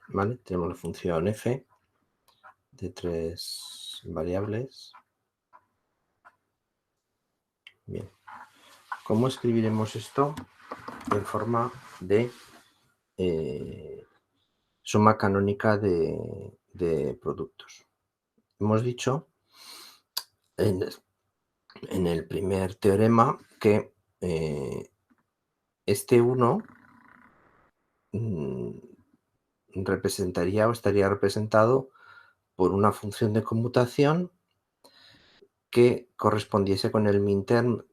¿Vale? Tenemos la función f de 3 variables. Bien. ¿Cómo escribiremos esto en forma de suma canónica de productos? Hemos dicho en el primer teorema que este 1 representaría o estaría representado por una función de conmutación que correspondiese con el minterm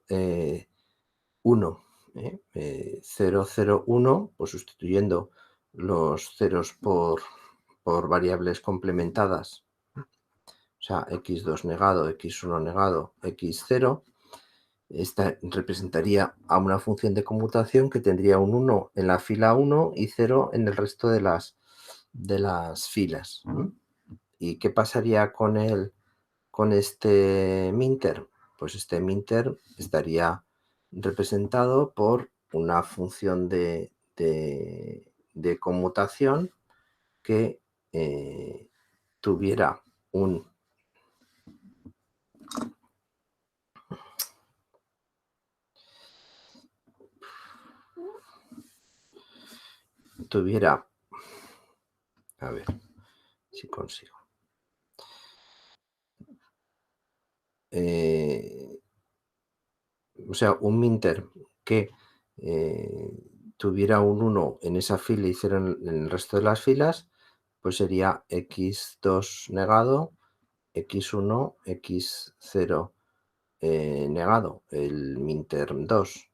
1, 0, 0, 1, pues sustituyendo los ceros por variables complementadas, o sea, x2 negado, x1 negado, x0, esta representaría a una función de conmutación que tendría un 1 en la fila 1 y 0 en el resto de las filas. ¿Y qué pasaría con este minterm? Pues este minterm estaría representado por una función de conmutación que tuviera a ver si consigo. O sea, un minterm que tuviera un 1 en esa fila y 0 en el resto de las filas, pues sería x2 negado, x1, x0 negado, el minterm 2.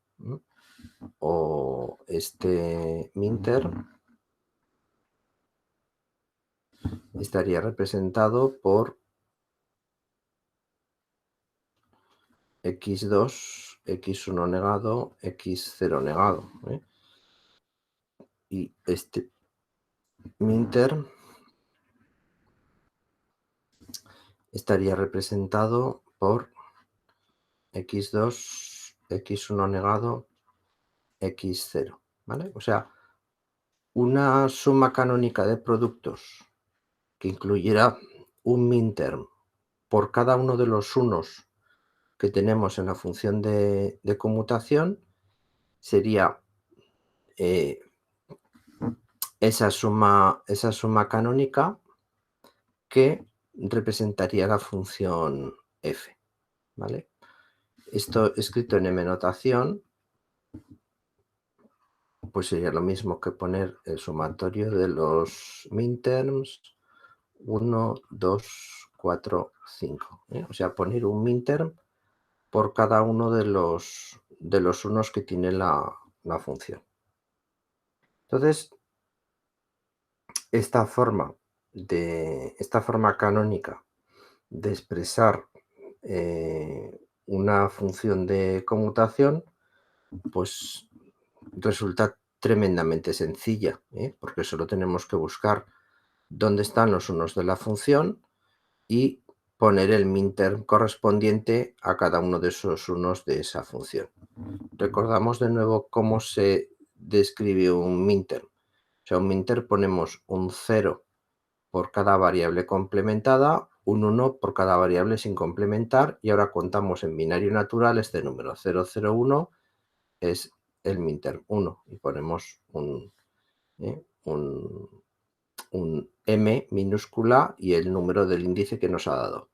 O este minterm estaría representado por x2, x1 negado, x0 negado. Y este minterm estaría representado por x2, x1 negado, x0, ¿vale? O sea, una suma canónica de productos que incluyera un minterm por cada uno de los unos que tenemos en la función de conmutación sería esa suma canónica que representaría la función f, ¿vale? Esto escrito en M notación, pues sería lo mismo que poner el sumatorio de los minterms 1, 2, 4, 5. O sea, poner un minterm por cada uno de los unos que tiene la función. Entonces, esta forma canónica de expresar una función de conmutación, pues resulta tremendamente sencilla, porque solo tenemos que buscar dónde están los unos de la función y poner el minterm correspondiente a cada uno de esos unos de esa función. Recordamos de nuevo cómo se describe un minterm. O sea, un minterm ponemos un 0 por cada variable complementada, un 1 por cada variable sin complementar, y ahora contamos en binario natural este número. 0, 0, 1 es el minterm 1 y ponemos un m minúscula y el número del índice que nos ha dado.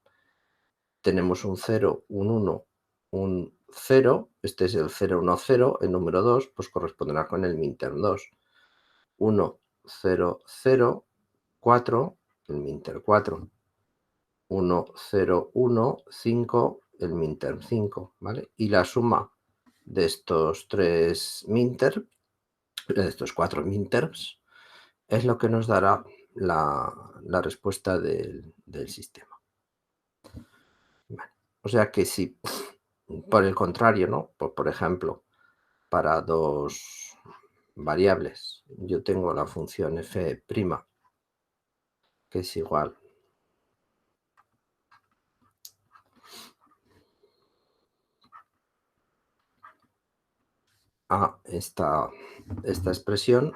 Tenemos un 0, un 1, un 0, este es el 0, 1, 0, el número 2, pues corresponderá con el minterm 2. 1, 0, 0, 4, el minterm 4. 1, 0, 1, 5, el minterm 5, ¿vale? Y la suma de estos de estos 4 minterms, es lo que nos dará la respuesta del sistema. Vale. O sea que si, por el contrario, ¿no? Por ejemplo, para dos variables, yo tengo la función f', que es igual a esta expresión,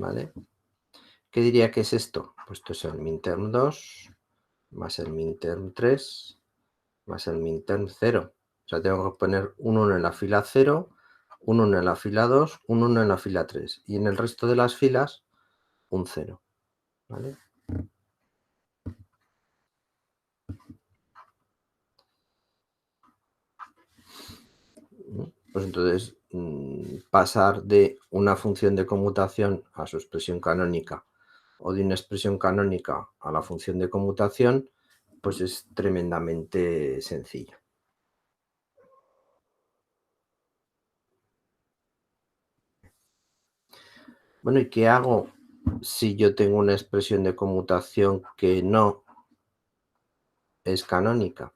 ¿vale? ¿Qué diría que es esto? Pues esto es el minterm 2 más el minterm 3 más el minterm 0. O sea, tengo que poner un 1 en la fila 0, un 1 en la fila 2, un 1 en la fila 3. Y en el resto de las filas, un 0. ¿Vale? Pues entonces, pasar de una función de conmutación a su expresión canónica o de una expresión canónica a la función de conmutación, pues es tremendamente sencillo. Bueno, ¿y qué hago si yo tengo una expresión de conmutación que no es canónica?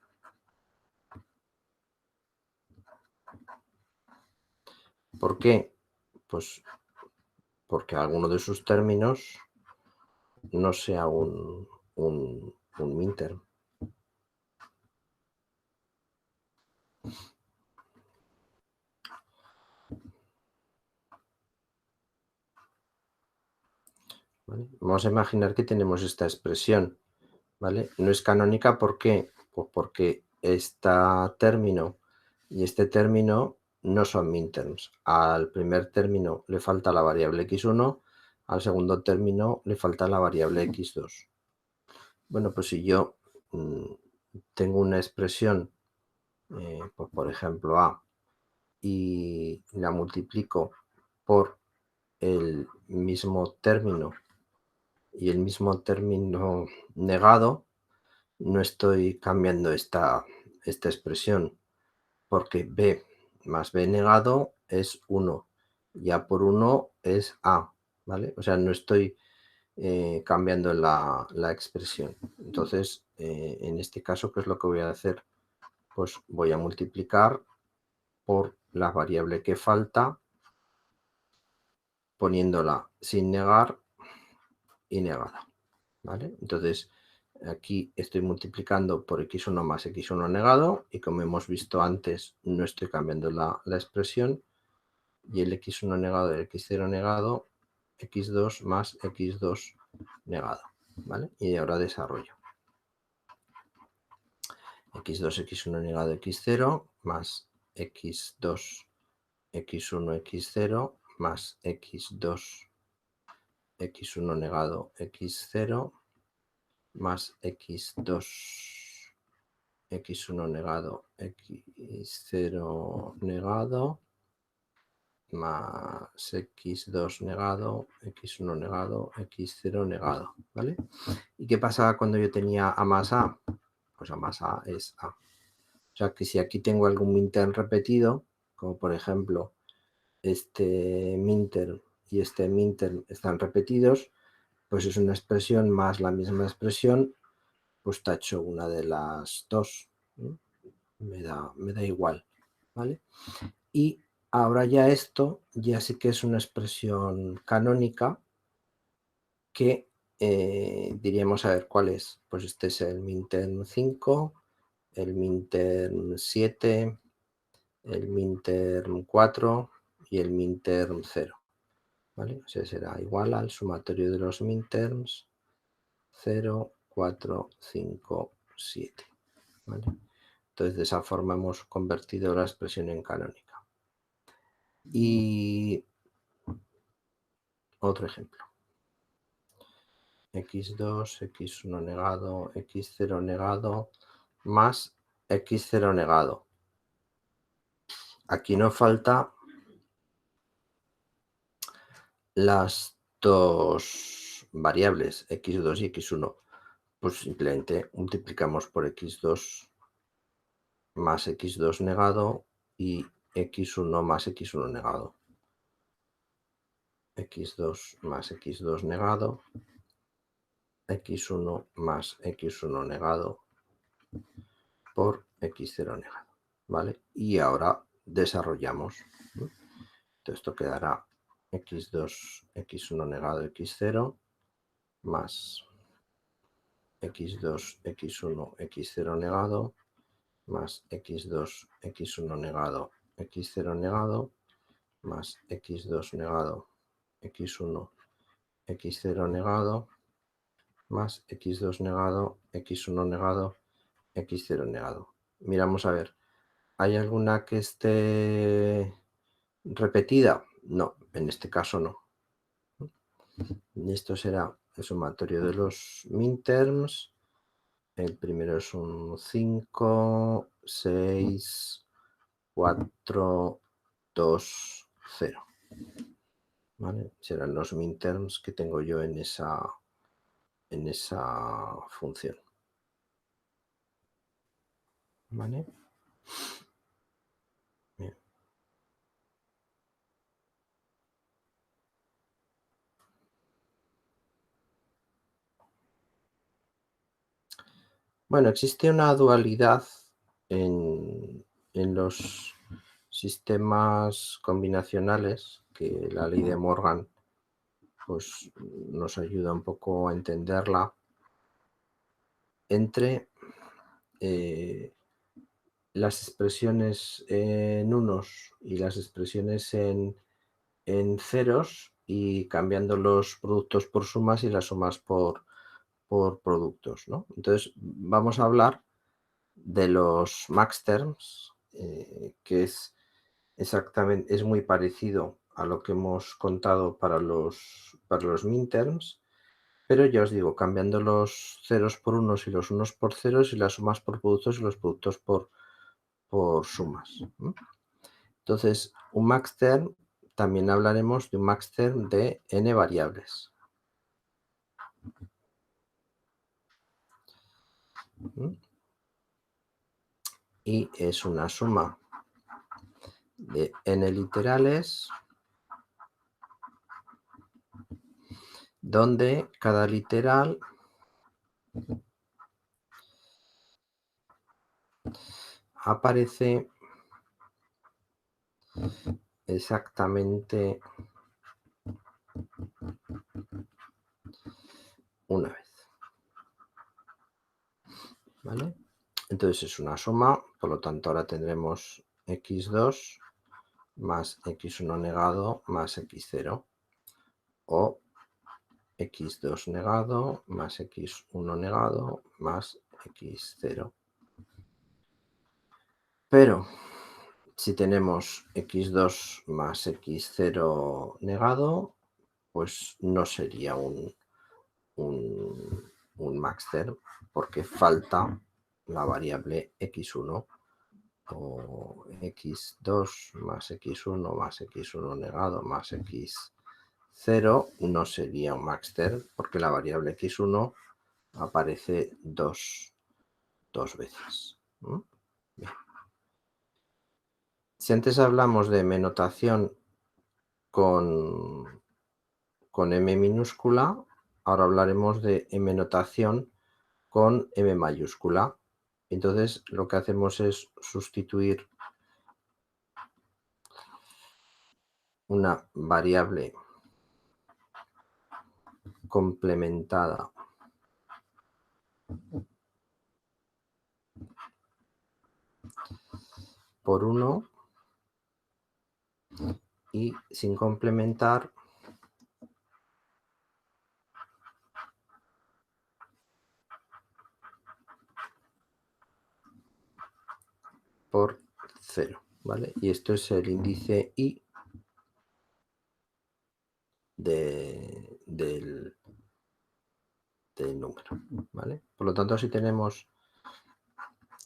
¿Por qué? Pues porque alguno de sus términos no sea un minterm. ¿Vale? Vamos a imaginar que tenemos esta expresión, ¿vale? No es canónica, ¿por qué? Pues porque este término y este término no son minterms. Al primer término le falta la variable x1, al segundo término le falta la variable x2. Bueno, pues si yo tengo una expresión, pues por ejemplo a, y la multiplico por el mismo término y el mismo término negado, no estoy cambiando esta expresión, porque b más b negado es 1 y a por 1 es a, ¿vale? O sea, no estoy cambiando la expresión. Entonces, en este caso, ¿qué es lo que voy a hacer? Pues voy a multiplicar por la variable que falta, poniéndola sin negar y negada, ¿vale? Entonces, aquí estoy multiplicando por x1 más x1 negado y como hemos visto antes, no estoy cambiando la expresión y el x1 negado y el x0 negado, x2 más x2 negado, ¿vale? Y ahora desarrollo. x2, x1 negado, x0 más x2, x1, x0 más x2, x1 negado, x0 más x2, x1 negado, x0 negado más x2 negado, x1 negado, x0 negado, ¿vale? ¿Y qué pasaba cuando yo tenía a más a? Pues a más a es a. O sea que si aquí tengo algún minterm repetido, como por ejemplo este minterm y este minterm están repetidos, pues es una expresión más la misma expresión, pues tacho una de las dos, ¿no? Me da igual, ¿vale? Y ahora ya esto ya sí que es una expresión canónica que diríamos a ver cuál es. Pues este es el minterm 5, el minterm 7, el minterm 4 y el minterm 0. ¿Vale? O sea, será igual al sumatorio de los minterms 0, 4, 5, 7. ¿Vale? Entonces, de esa forma hemos convertido la expresión en canónica. Y otro ejemplo. x2, x1 negado, x0 negado, más x0 negado. Aquí nos falta las dos variables, x2 y x1. Pues simplemente multiplicamos por x2 más x2 negado y x1 más x1 negado. x2 más x2 negado, x1 más x1 negado por x0 negado, ¿vale? Y ahora desarrollamos. Entonces esto quedará x2, x1 negado, x0 más x2, x1, x0 negado más x2, x1 negado, x0 negado más x2 negado, x1, x0 negado, más x2 negado, x1 negado, x0 negado. Miramos a ver, ¿hay alguna que esté repetida? No, en este caso no. Y esto será el sumatorio de los minterms. El primero es un 5, 6, 4, 2, 0. ¿Vale? Serán los minterms que tengo yo en esa función. ¿Vale? Bien. Bueno, existe una dualidad en los sistemas combinacionales que la ley de Morgan pues, nos ayuda un poco a entenderla entre las expresiones en unos y las expresiones en ceros y cambiando los productos por sumas y las sumas por productos, ¿no? Entonces, vamos a hablar de los max terms, que es exactamente, es muy parecido a lo que hemos contado para los minterms, pero ya os digo, cambiando los ceros por unos y los unos por ceros y las sumas por productos y los productos por sumas. Entonces, un max term, también hablaremos de un max term de n variables. Y es una suma de n literales donde cada literal aparece exactamente una vez. ¿Vale? Entonces es una suma, por lo tanto ahora tendremos x2 más x1 negado más x0 o x2 negado más x1 negado más x0. Pero si tenemos x2 más x0 negado, pues no sería un max term porque falta la variable x1 o x2 más x1 más x1 negado más x0 no sería un max term porque la variable x1 aparece dos veces. Bien. Si antes hablamos de m notación con m minúscula, ahora hablaremos de m notación con m mayúscula. Entonces lo que hacemos es sustituir una variable complementada por 1 y sin complementar por 0, ¿vale? Y esto es el índice i del número, ¿vale? Por lo tanto, si tenemos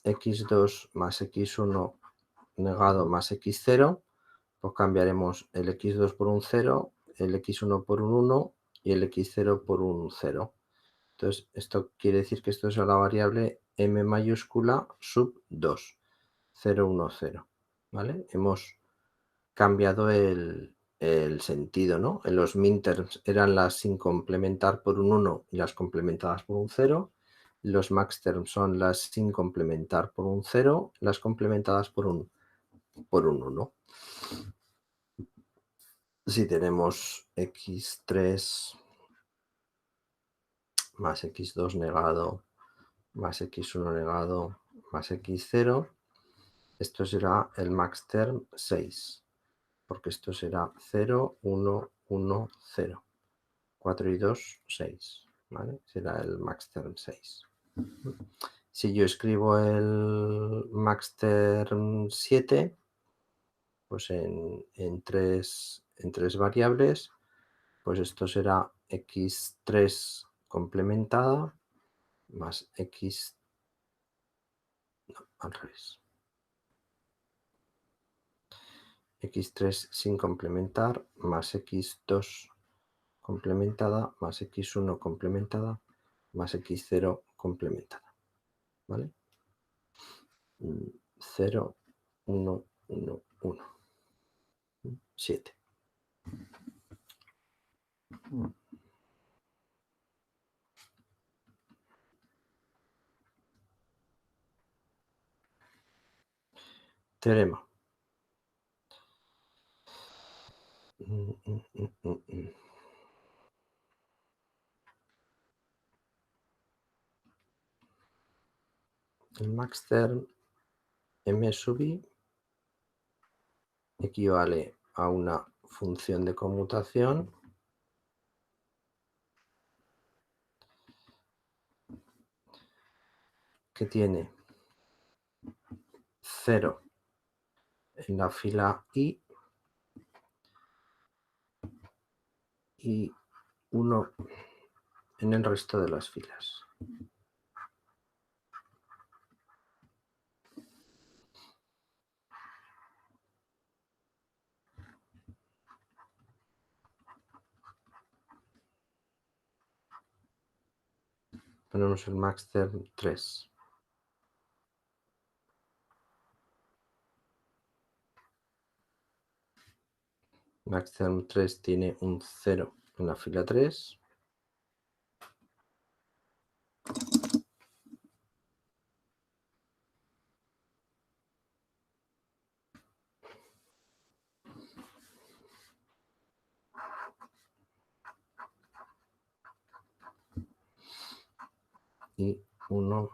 x2 más x1 negado más x0, pues cambiaremos el x2 por un 0, el x1 por un 1 y el x0 por un 0. Entonces, esto quiere decir que esto es la variable m mayúscula sub 2, 0, 1, 0, ¿vale? Hemos cambiado el sentido, ¿no? En los minterms eran las sin complementar por un 1 y las complementadas por un 0. Los maxterms son las sin complementar por un 0, las complementadas por un 1. Si tenemos x3 más x2 negado más x1 negado más x0, esto será el max term 6, porque esto será 0, 1, 1, 0. 4 y 2, 6. ¿Vale? Será el maxterm 6. Si yo escribo el maxterm 7, pues en tres variables, pues esto será x3 complementada más x, no, al revés, x3 sin complementar más x2 complementada más x1 complementada más x0 complementada, ¿vale? 0, 1, 1, 1, 7. Teorema. El maxterm m sub i equivale a una función de conmutación que tiene 0 en la fila i y 1 en el resto de las filas. Ponemos el maxterm 3. Maxterm 3 tiene un 0 en la fila 3. Y 1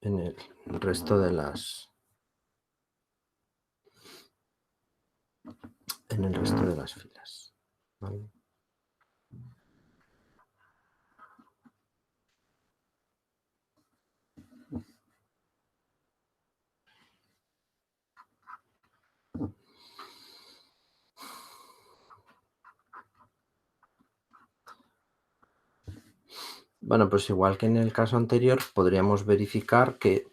en el resto de las filas. ¿Vale? Bueno, pues igual que en el caso anterior, podríamos verificar que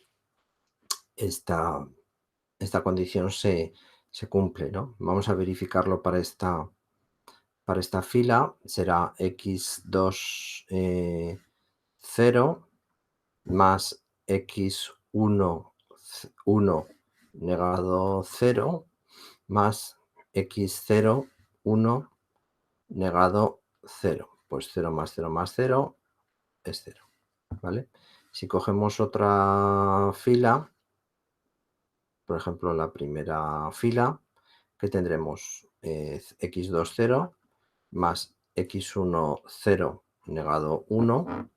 esta condición se cumple, ¿no? Vamos a verificarlo para esta fila. Será x2, 0 más x1, 1 negado 0 más x0, 1 negado 0. Pues 0 más 0 más 0 es 0. ¿Vale? Si cogemos otra fila, por ejemplo la primera fila, que tendremos x2, 0 más x1, 0 negado 1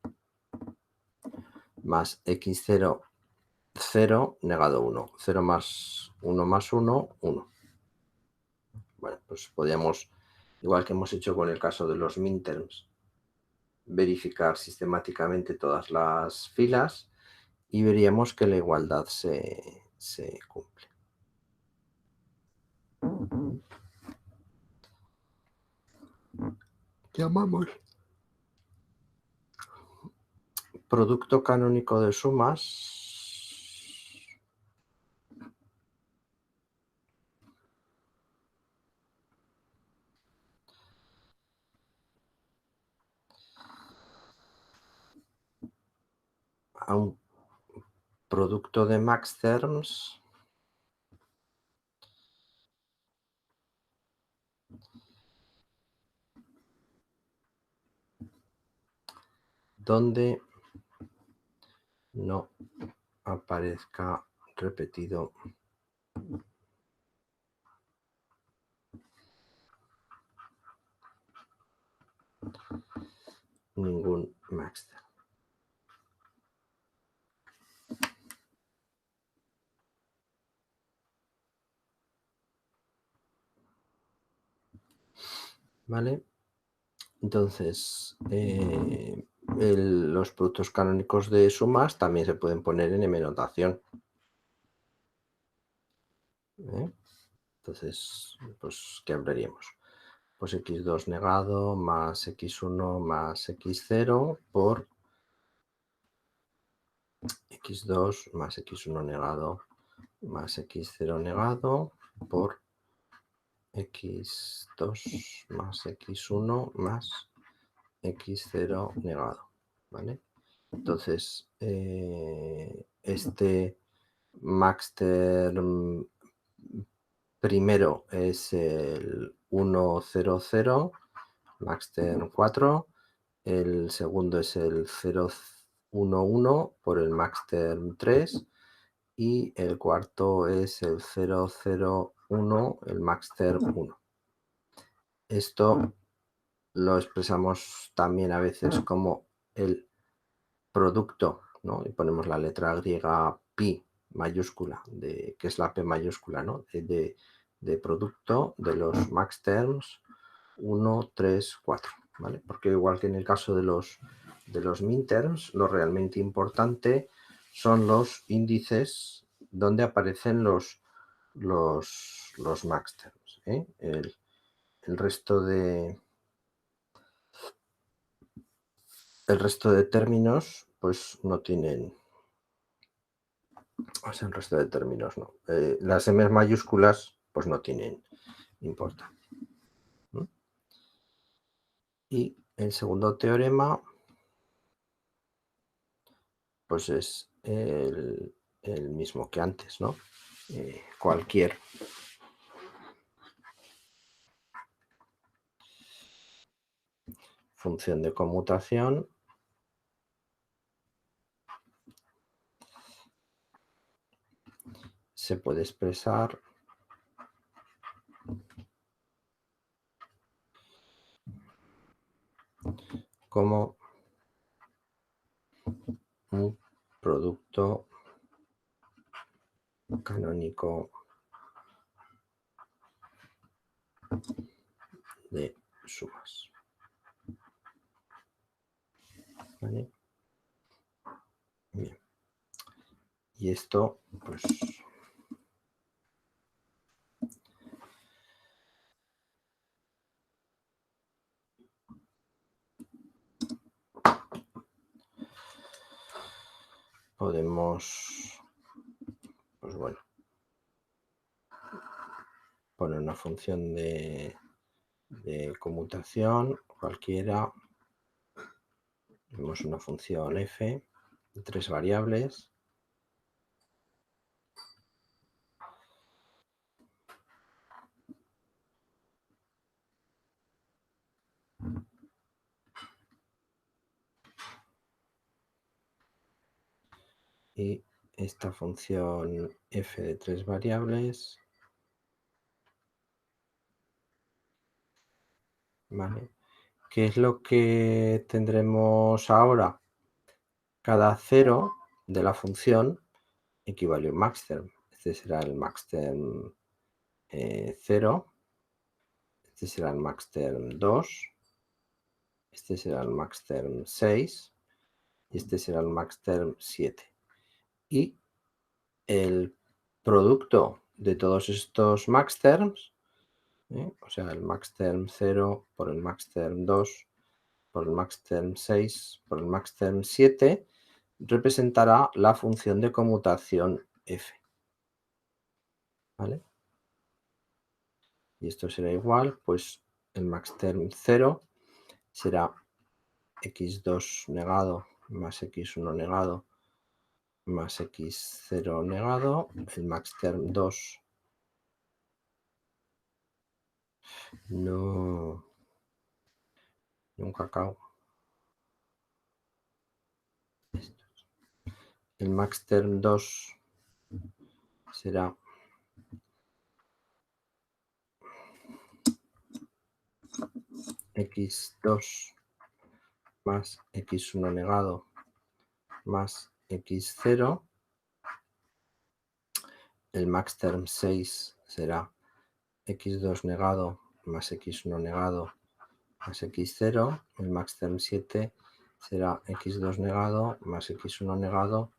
más x0, 0 negado 1. 0 más 1 más 1, 1. Bueno, pues podríamos, igual que hemos hecho con el caso de los minterms, verificar sistemáticamente todas las filas y veríamos que la igualdad se cumple. Llamamos producto canónico de sumas a un producto de maxterms donde no aparezca repetido ningún maxterm. ¿vale? Entonces, los productos canónicos de sumas también se pueden poner en M notación. ¿Eh? Entonces, pues, ¿qué hablaríamos? Pues x2 negado más x1 más x0 por x2 más x1 negado más x0 negado por x2 más x1 más x0 negado, ¿vale? Entonces, este max term primero es el 100, max term 4, el segundo es el 011 por el max term 3 y el cuarto es el 001, el max term 1. Esto lo expresamos también a veces como el producto, ¿no? Y ponemos la letra griega pi mayúscula, que es la P mayúscula, ¿no? De producto de los max terms 1, 3, 4, ¿vale? Porque igual que en el caso de los min terms, lo realmente importante son los índices donde aparecen los max terms, ¿eh? El resto de términos pues no tienen, o sea, el resto de términos no. Las M mayúsculas pues no tienen importancia. Y el segundo teorema pues es el mismo que antes, ¿no? Cualquier función de conmutación se puede expresar como un producto canónico de sumas. ¿Vale? Bien. Y esto, pues, podemos, pues bueno, poner una función de conmutación cualquiera. Tenemos una función f de 3 variables. Y esta función f de 3 variables, ¿vale? ¿Qué es lo que tendremos ahora? Cada cero de la función equivale a un max term. Este será el max term 0, este será el max term 2, este será el max term 6 y este será el max term 7. Y el producto de todos estos max terms, o sea, el max term 0 por el max term 2 por el max term 6 por el max term 7, representará la función de conmutación f. ¿Vale? Y esto será igual, pues el max term 0 será x2 negado más x1 negado más x0 negado, el max term 2 no, un cacao. El max term 2 será x2 más x1 negado más x0. El max term 6 será x2 negado más x1 negado más x0, el maxterm 7 será x2 negado más x1 negado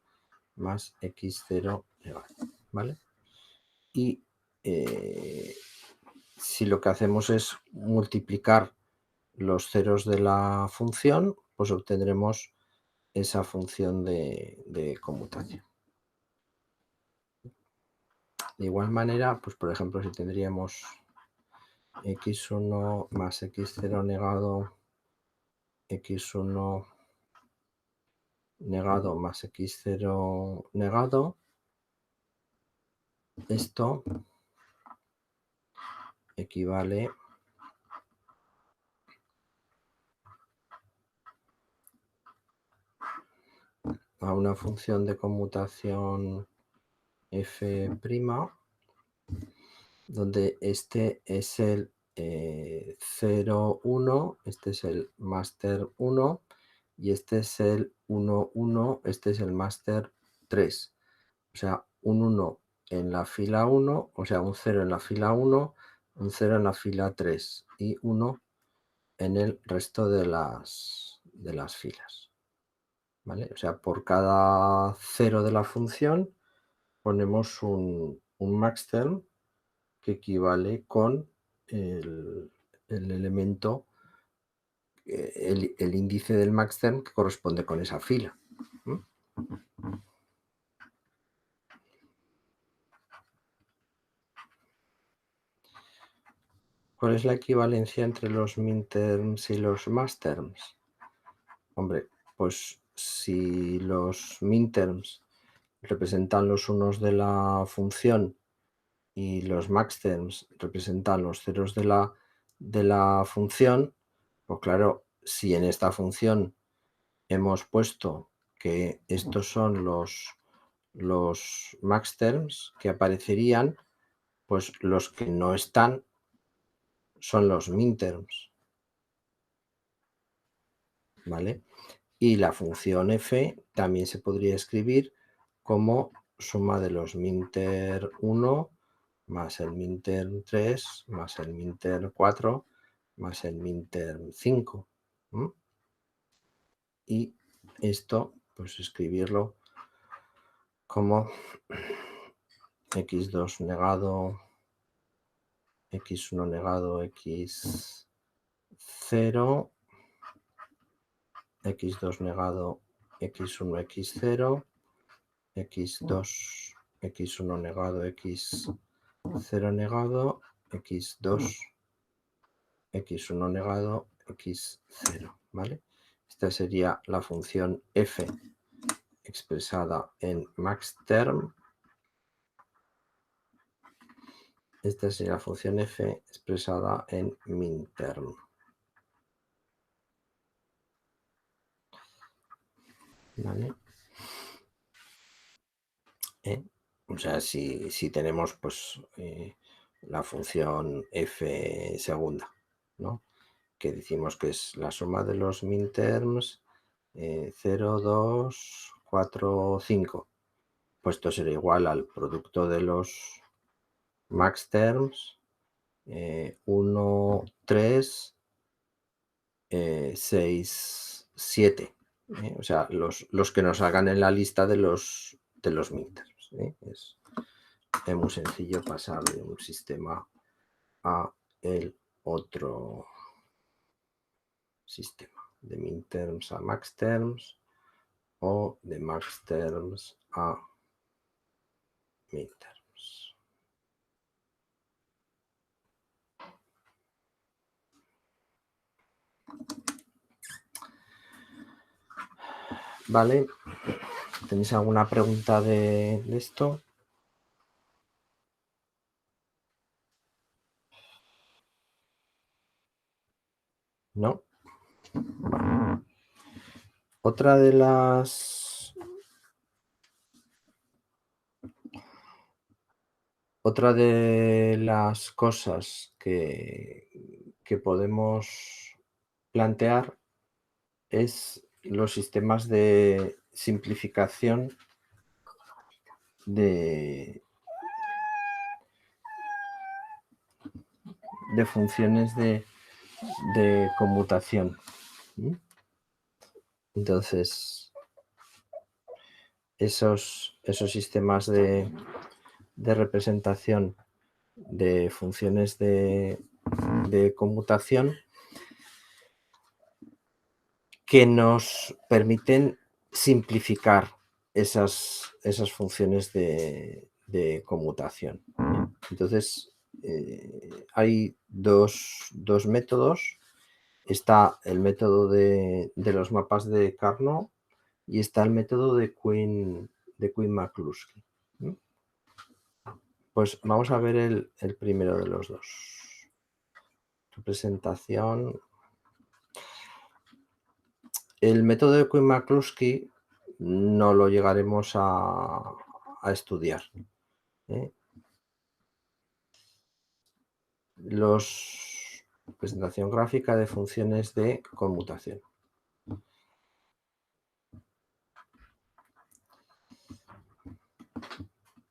más x0 negado, ¿vale? Y si lo que hacemos es multiplicar los ceros de la función, pues obtendremos esa función de conmutación. De igual manera, pues por ejemplo, si tendríamos x1 más x0 negado, x1 negado más x0 negado, esto equivale a una función de conmutación f', donde este es el 0, 1, este es el máster 1 y este es el 1, 1, este es el máster 3. O sea, un 1 en la fila 1, o sea, un 0 en la fila 1, un 0 en la fila 3 y 1 en el resto de las filas. ¿Vale? O sea, por cada 0 de la función ponemos un maxterm que equivale con el elemento, el índice del maxterm que corresponde con esa fila. ¿Cuál es la equivalencia entre los minterms y los maxterms? Hombre, pues si los minterms representan los unos de la función y los maxterms representan los ceros de la función, pues claro, si en esta función hemos puesto que estos son los maxterms que aparecerían, pues los que no están son los minterms, ¿vale? Y la función f también se podría escribir como suma de los minter 1 más el minterm 3 más el minterm 4 más el minterm 5. Y esto, pues escribirlo como x2 negado, x1 negado, x0, x2 negado, x1, x0, x2, x1 negado, x0 negado, x2, x1 negado, x0, ¿vale? Esta sería la función f expresada en maxterm. Esta sería la función f expresada en minterm. ¿Vale? O sea, si tenemos pues la función f segunda, ¿no? Que decimos que es la suma de los minterms 0, 2, 4, 5. Pues esto será igual al producto de los maxterms 1, 3, 6, 7. O sea, los que nos hagan en la lista de los minterms. Es muy sencillo pasar de un sistema a el otro sistema, de minterms a maxterms o de maxterms a minterms. Vale, ¿tenéis alguna pregunta de esto? ¿No? Vale. Otra de las cosas que podemos plantear es los sistemas de simplificación de funciones de de conmutación. Entonces, esos sistemas de representación de funciones de conmutación que nos permiten simplificar esas funciones de conmutación. Entonces, hay dos métodos. Está el método de los mapas de Carnot y está el método de Quinn-McCluskey. Pues vamos a ver el primero de los dos. Representación. El método de Quinn-McCluskey no lo llegaremos a estudiar. Presentación gráfica de funciones de conmutación.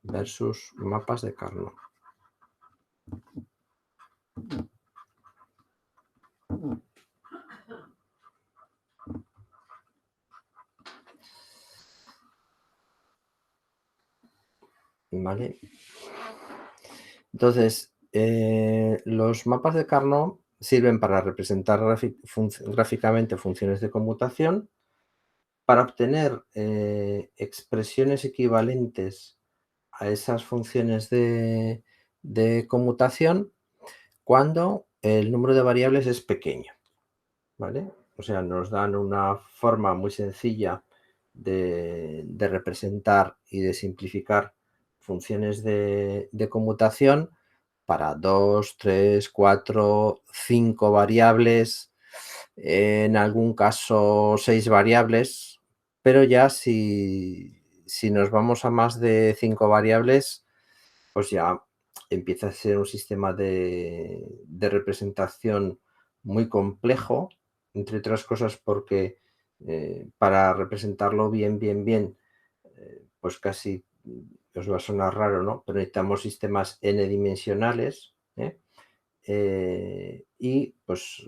Versus mapas de Carnot. ¿Vale? Entonces, los mapas de Carnot sirven para representar gráficamente funciones de conmutación, para obtener expresiones equivalentes a esas funciones de conmutación cuando el número de variables es pequeño, ¿vale? O sea, nos dan una forma muy sencilla de representar y de simplificar funciones de conmutación para 2, 3, 4, 5 variables, en algún caso 6 variables, pero ya si nos vamos a más de 5 variables, pues ya empieza a ser un sistema de representación muy complejo, entre otras cosas porque para representarlo bien, pues casi os va a sonar raro, ¿no? Pero necesitamos sistemas n-dimensionales, y pues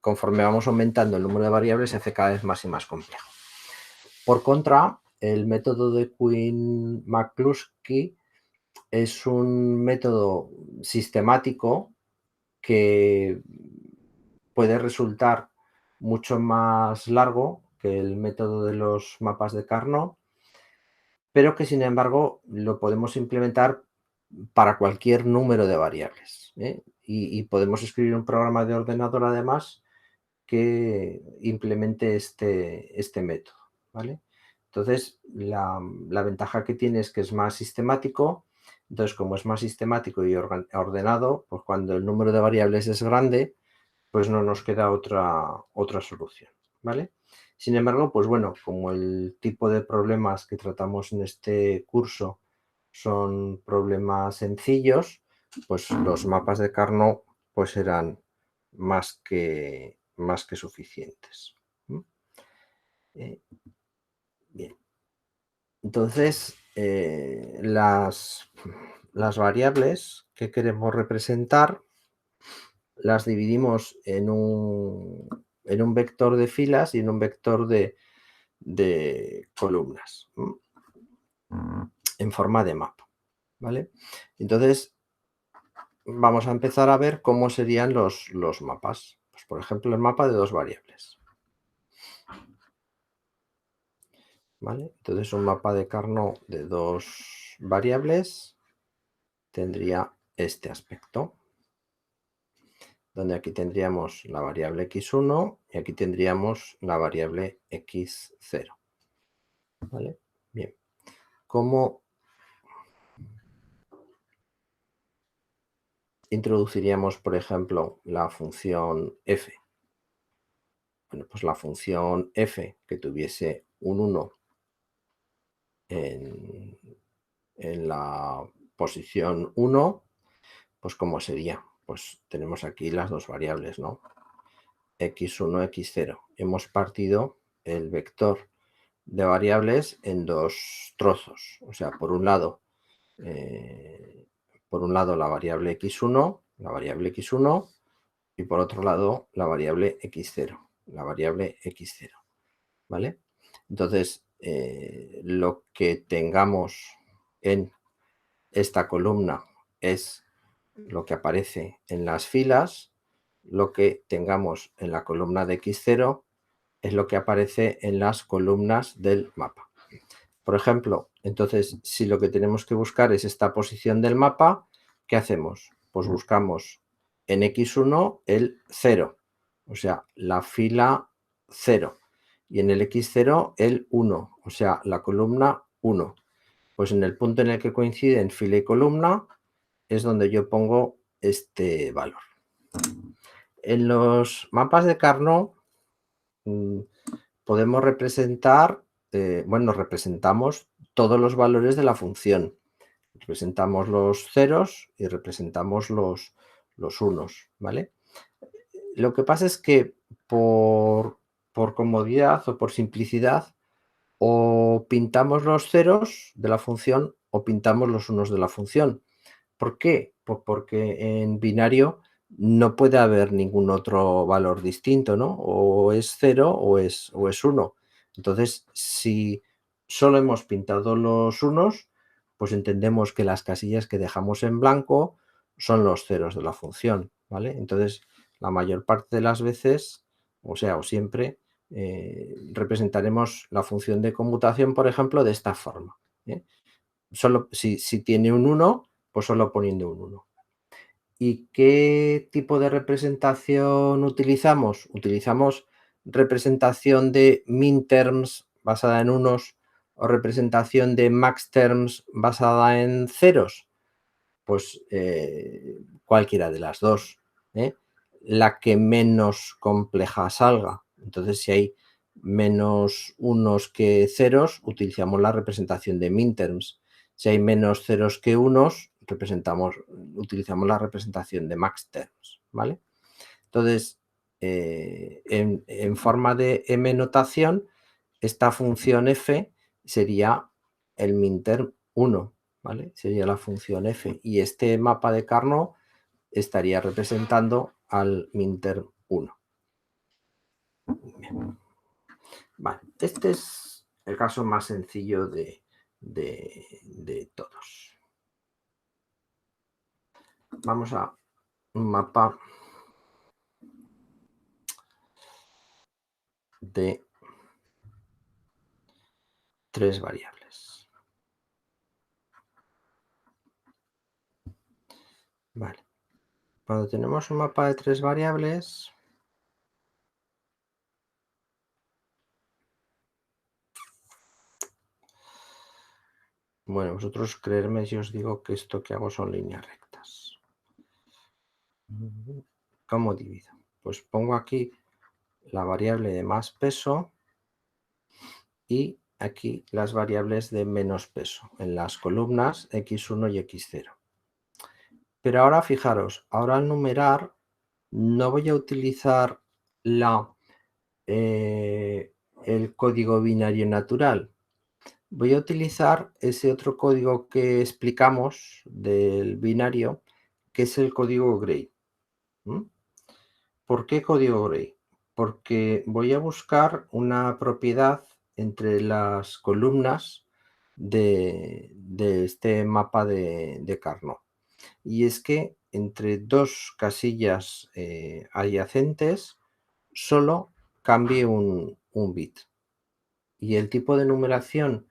conforme vamos aumentando el número de variables se hace cada vez más y más complejo. Por contra, el método de Quinn-McCluskey es un método sistemático que puede resultar mucho más largo que el método de los mapas de Carnot, pero que sin embargo lo podemos implementar para cualquier número de variables, y podemos escribir un programa de ordenador además que implemente este método, ¿vale? Entonces, la ventaja que tiene es que es más sistemático. Entonces, como es más sistemático y ordenado, pues cuando el número de variables es grande, pues no nos queda otra solución, ¿vale? Sin embargo, pues bueno, como el tipo de problemas que tratamos en este curso son problemas sencillos, pues los mapas de Carnot pues serán más que suficientes. Bien. Entonces, las variables que queremos representar las dividimos en un vector de filas y en un vector de columnas, en forma de mapa, ¿vale? Entonces, vamos a empezar a ver cómo serían los mapas. Pues, por ejemplo, el mapa de dos variables, ¿vale? Entonces, un mapa de Carnot de dos variables tendría este aspecto, donde aquí tendríamos la variable x1 y aquí tendríamos la variable x0. ¿Vale? Bien. ¿Cómo introduciríamos, por ejemplo, la función f? Bueno, pues la función f que tuviese un 1 en la posición 1, pues ¿cómo sería? Pues tenemos aquí las dos variables, ¿no? x1, x0. Hemos partido el vector de variables en dos trozos. O sea, por un lado la variable x1, y por otro lado la variable x0, ¿vale? Entonces, lo que tengamos en esta columna es lo que aparece en las filas, lo que tengamos en la columna de x0 es lo que aparece en las columnas del mapa. Por ejemplo, entonces, si lo que tenemos que buscar es esta posición del mapa, ¿qué hacemos? Pues buscamos en x1 el 0, o sea, la fila 0, y en el x0 el 1, o sea, la columna 1. Pues en el punto en el que coinciden fila y columna es donde yo pongo este valor. En los mapas de Carnot podemos representar, bueno, representamos todos los valores de la función. Representamos los ceros y representamos los unos, ¿vale? Lo que pasa es que por comodidad o por simplicidad, o pintamos los ceros de la función o pintamos los unos de la función. ¿Por qué? Pues porque en binario no puede haber ningún otro valor distinto, ¿no? O es 0 o es 1. Entonces, si solo hemos pintado los unos, pues entendemos que las casillas que dejamos en blanco son los ceros de la función, ¿vale? Entonces, la mayor parte de las veces, o sea, o siempre, representaremos la función de conmutación, por ejemplo, de esta forma, ¿eh? Solo si tiene un 1, pues solo poniendo un 1. ¿Y qué tipo de representación utilizamos? Utilizamos representación de minterms basada en unos o representación de maxterms basada en ceros. Pues cualquiera de las dos, ¿eh? La que menos compleja salga. Entonces, si hay menos unos que ceros, utilizamos la representación de minterms. Si hay menos ceros que unos, utilizamos la representación de maxterms, ¿vale? Entonces, en forma de m notación, esta función f sería el minterm 1, ¿vale? Sería la función f. Y este mapa de Carnot estaría representando al minterm 1. Bien. Vale, este es el caso más sencillo de todos. Vamos a un mapa de 3 variables. Vale. Cuando tenemos un mapa de 3 variables, bueno, vosotros creerme si os digo que esto que hago son líneas rectas. ¿Cómo divido? Pues pongo aquí la variable de más peso y aquí las variables de menos peso en las columnas x1 y x0. Pero ahora fijaros, ahora al numerar no voy a utilizar el código binario natural. Voy a utilizar ese otro código que explicamos del binario, que es el código Gray. ¿Por qué código Gray? Porque voy a buscar una propiedad entre las columnas de este mapa de Carnot. Y es que entre dos casillas adyacentes solo cambie un bit. Y el tipo de numeración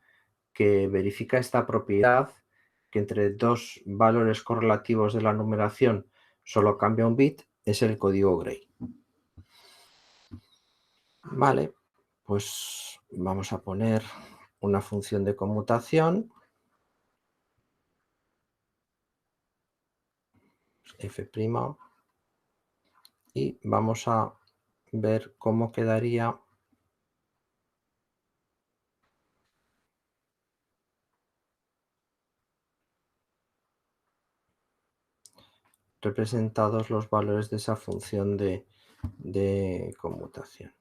que verifica esta propiedad, que entre dos valores correlativos de la numeración solo cambia un bit, es el código Gray. Vale, pues vamos a poner una función de conmutación, f', y vamos a ver cómo quedaría representados los valores de esa función de conmutación.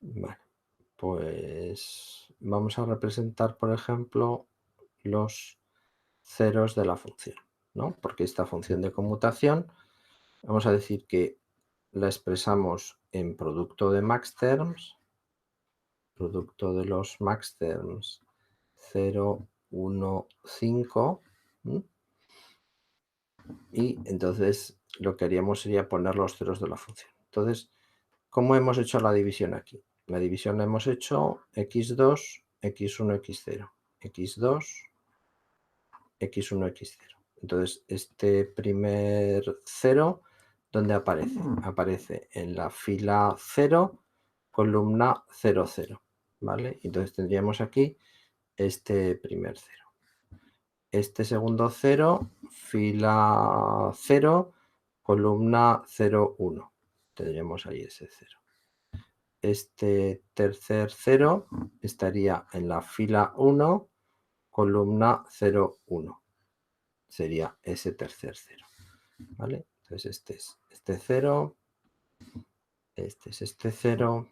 Vale, pues vamos a representar, por ejemplo, los ceros de la función, ¿no? Porque esta función de conmutación, vamos a decir que la expresamos en producto de maxterms, producto de los maxterms 0, 1, 5, ¿m? Y entonces lo que haríamos sería poner los ceros de la función. Entonces, ¿cómo hemos hecho la división aquí? La división la hemos hecho x2, x1, x0, x2, x1, x0. Entonces, este primer 0, ¿dónde aparece? Aparece en la fila 0, columna 0, 0, ¿vale? Entonces tendríamos aquí este primer 0. Este segundo 0, fila 0, columna 0, 1. Tendríamos ahí ese 0. Este tercer 0 estaría en la fila 1, columna 0, 1. Sería ese tercer 0. ¿Vale? Entonces este es este 0, este es este 0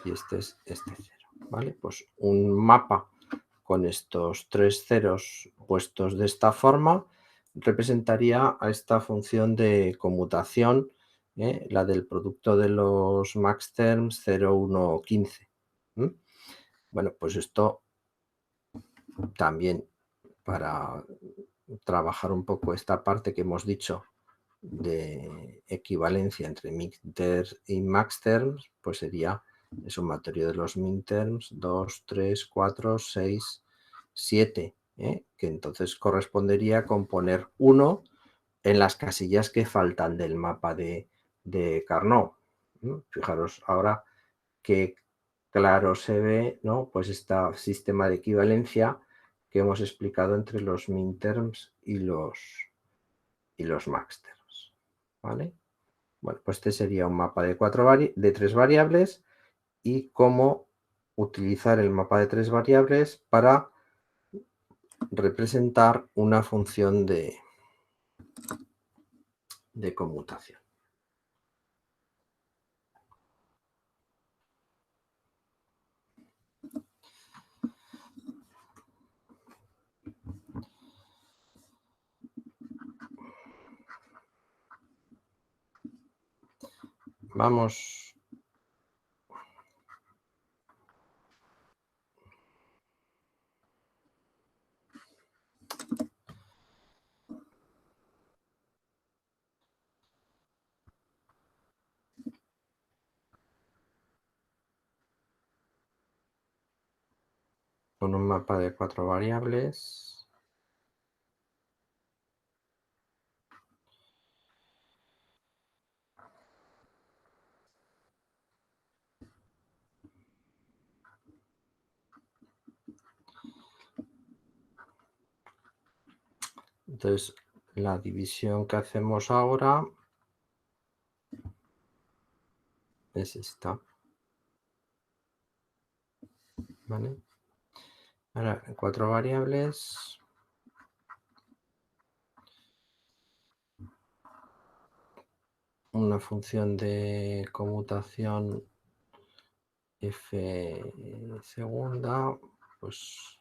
y este es este 0. ¿Vale? Pues un mapa con estos tres ceros puestos de esta forma representaría a esta función de conmutación, la del producto de los maxterms 0, 1, 15. Bueno, pues esto también para trabajar un poco esta parte que hemos dicho de equivalencia entre minterms y maxterms, pues sería el sumatorio de los minterms 2, 3, 4, 6, 7, que entonces correspondería con poner 1 en las casillas que faltan del mapa de Carnot. Fijaros ahora que claro se ve, ¿no? Pues este sistema de equivalencia que hemos explicado entre los minterms y los maxterms, ¿vale? Bueno, pues este sería un mapa de tres variables y cómo utilizar el mapa de tres variables para representar una función de conmutación. Vamos con un mapa de cuatro variables. Entonces, la división que hacemos ahora es esta, ¿vale? Ahora, en cuatro variables, una función de conmutación f segunda, pues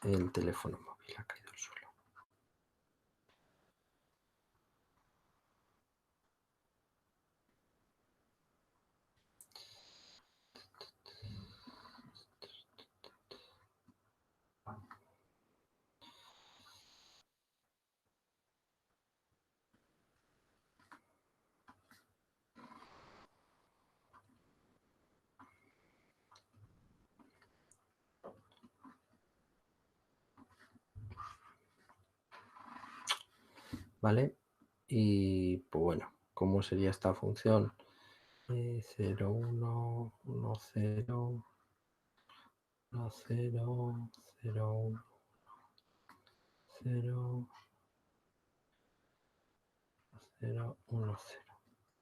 el teléfono móvil ha caído al suelo. ¿Vale? Y pues bueno, ¿cómo sería esta función? 0, 1, 1, 0, 1, 0, 0, 1, 0, 0, 1, 0,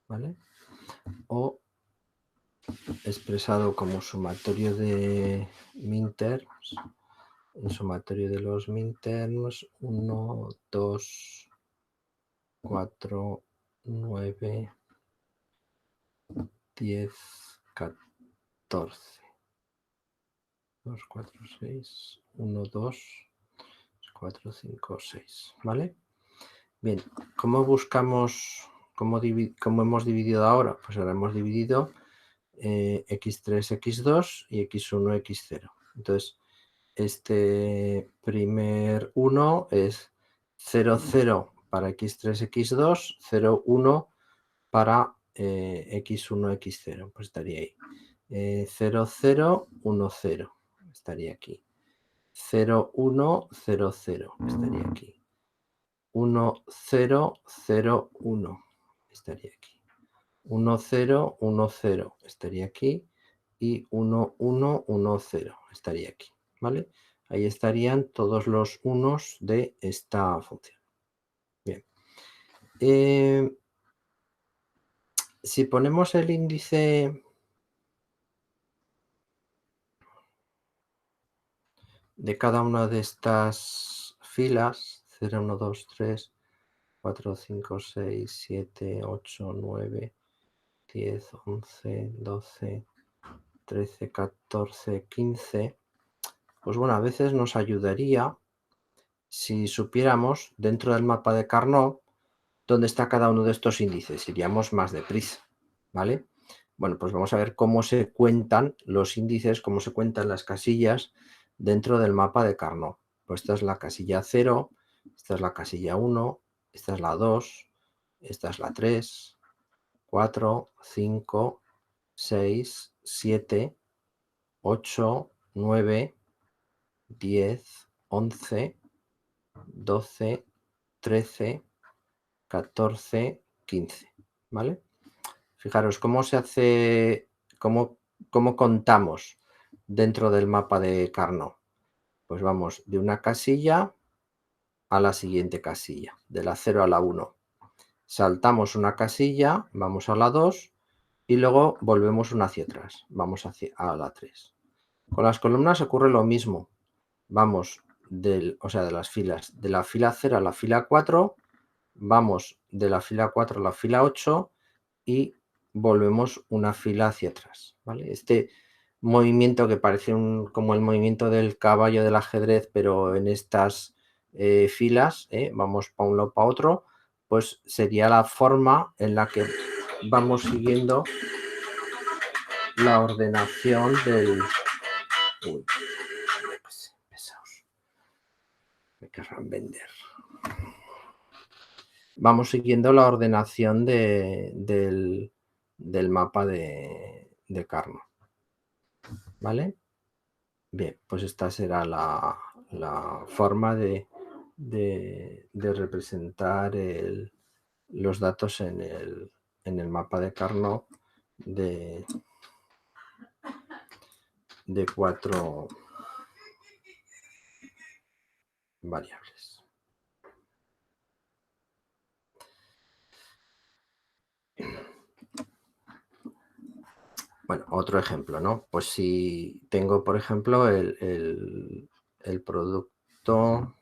¿vale? O expresado como sumatorio de minterms, el sumatorio de los minterms 1, 2, 4, 9, 10, 14. 14. 2, 4, 6, 1, 2, 4, 5, 6, ¿vale? Bien, ¿cómo buscamos, cómo hemos dividido ahora? Pues ahora hemos dividido x3, x2 y x1, x0. Entonces, este primer 1 es 0, 0 para x3, x2, 0, 1 para x1, x0. Pues estaría ahí. 0, 0, 1, 0. Estaría aquí. 0, 1, 0, 0. Estaría aquí. 1, 0, 0, 1. Estaría aquí. 1, 0, 1, 0. Estaría aquí. Y 1, 1, 1, 0. Estaría aquí. ¿Vale? Ahí estarían todos los unos de esta función. Bien. Si ponemos el índice de cada una de estas filas, 0, 1, 2, 3, 4, 5, 6, 7, 8, 9, 10, 11, 12, 13, 14, 15, pues bueno, a veces nos ayudaría si supiéramos dentro del mapa de Carnot dónde está cada uno de estos índices, iríamos más deprisa, ¿vale? Bueno, pues vamos a ver cómo se cuentan los índices, cómo se cuentan las casillas dentro del mapa de Carnot. Pues esta es la casilla 0, esta es la casilla 1, esta es la 2, esta es la 3, 4, 5, 6, 7, 8, 9, 10, 11, 12, 13, 14, 15, ¿vale? Fijaros cómo se hace, cómo contamos dentro del mapa de Carnot. Pues vamos de una casilla a la siguiente casilla, de la 0 a la 1. Saltamos una casilla, vamos a la 2 y luego volvemos una hacia atrás, vamos a la 3. Con las columnas ocurre lo mismo. Vamos de las filas, de la fila 0 a la fila 4, vamos de la fila 4 a la fila 8 y volvemos una fila hacia atrás, ¿vale? Este movimiento que parece como el movimiento del caballo del ajedrez, pero en estas filas, vamos para un lado para otro, pues sería la forma en la que vamos siguiendo la ordenación del... Uy, pues, pesados. Me querrán vender. Vamos siguiendo la ordenación del mapa de Carnot, ¿vale? Bien, pues esta será la forma de representar los datos en el mapa de Carnot de 4 variables. Bueno, otro ejemplo, ¿no? Pues si tengo, por ejemplo, el producto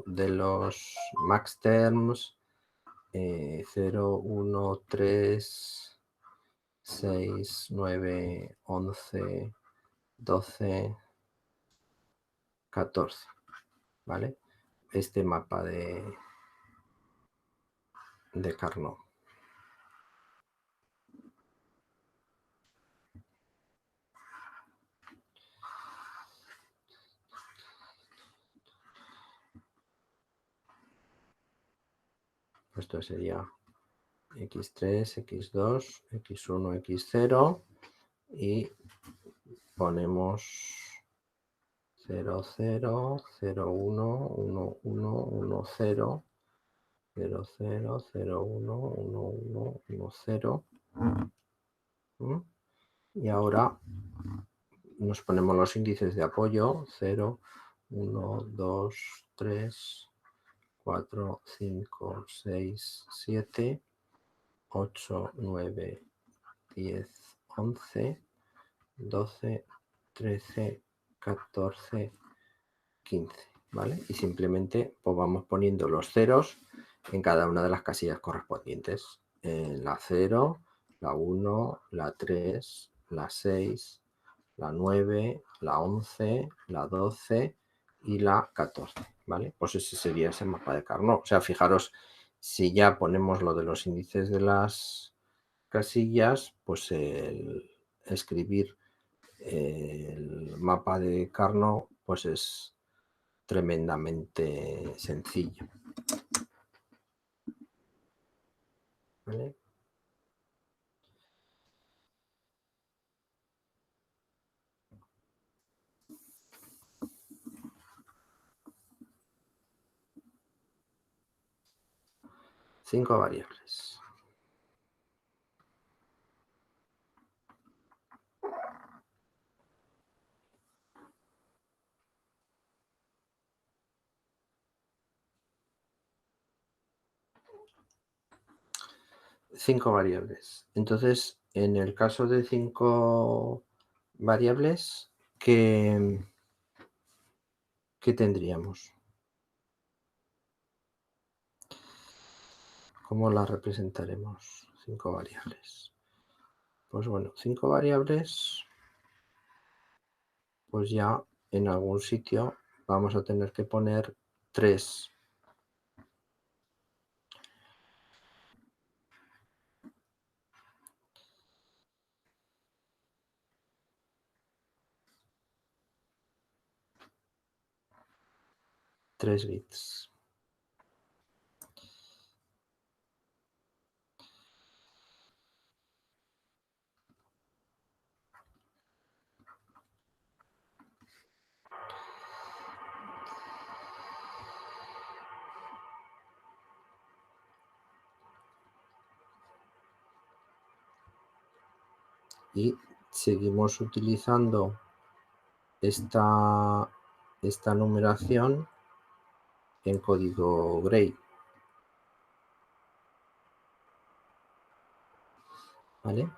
de los max terms 0, 1, 3, 6, 9, 11, 12, 14, ¿vale? Este mapa de Carnot. Esto sería x3, x2, x1, x0 y ponemos 0, 0, 0, 1, 1, 1, 1, 0, 0, 0, 0, 1, 1, 1, 1, 0. Y ahora nos ponemos los índices de apoyo 0, 1, 2, 3, 4, 5, 6, 7, 8, 9, 10, 11, 12, 13, 14, 15, ¿vale? Y simplemente pues vamos poniendo los ceros en cada una de las casillas correspondientes. En la 0, la 1, la 3, la 6, la 9, la 11, la 12 y la 14, ¿vale? Pues ese sería ese mapa de Carnot. O sea, fijaros, si ya ponemos lo de los índices de las casillas, pues el escribir el mapa de Carnot pues es tremendamente sencillo, ¿vale? Cinco variables. Cinco variables. Entonces, en el caso de cinco variables, ¿qué tendríamos? ¿Cómo las representaremos? Cinco variables. Pues bueno, cinco variables, pues ya en algún sitio vamos a tener que poner tres bits. Y seguimos utilizando esta numeración en código Gray, ¿vale?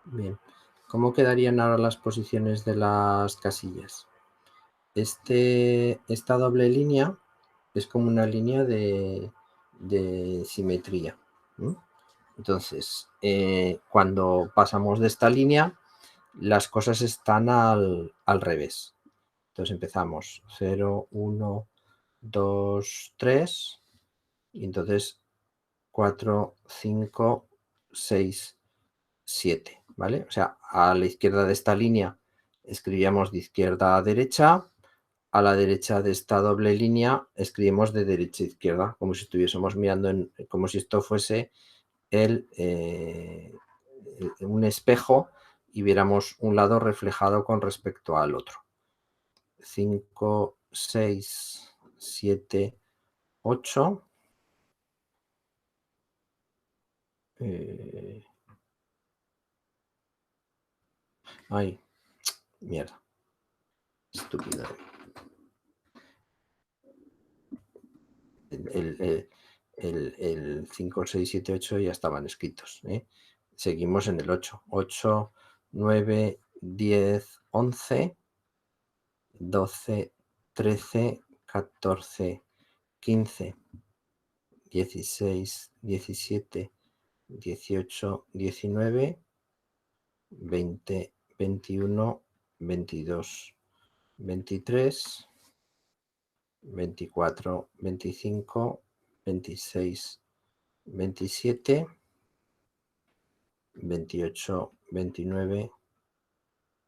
Bien. ¿Cómo quedarían ahora las posiciones de las casillas? Esta doble línea es como una línea de simetría. Entonces, cuando pasamos de esta línea, las cosas están al revés. Entonces empezamos 0, 1, 2, 3, y entonces 4, 5, 6, 7, ¿vale? O sea, a la izquierda de esta línea escribíamos de izquierda a derecha, a la derecha de esta doble línea escribimos de derecha a izquierda, como si estuviésemos mirando, como si esto fuese un espejo y viéramos un lado reflejado con respecto al otro. 5, 6, 7, 8. Ay, mierda. Estúpido. El 5, 6, 7, 8 ya estaban escritos, ¿eh? Seguimos en el 8. 8, 9, 10, 11, 12, 13, 14, 15, 16, 17, 18, 19, 20, 21, 22, 23, 24, 25, 26, 27, 28, 29,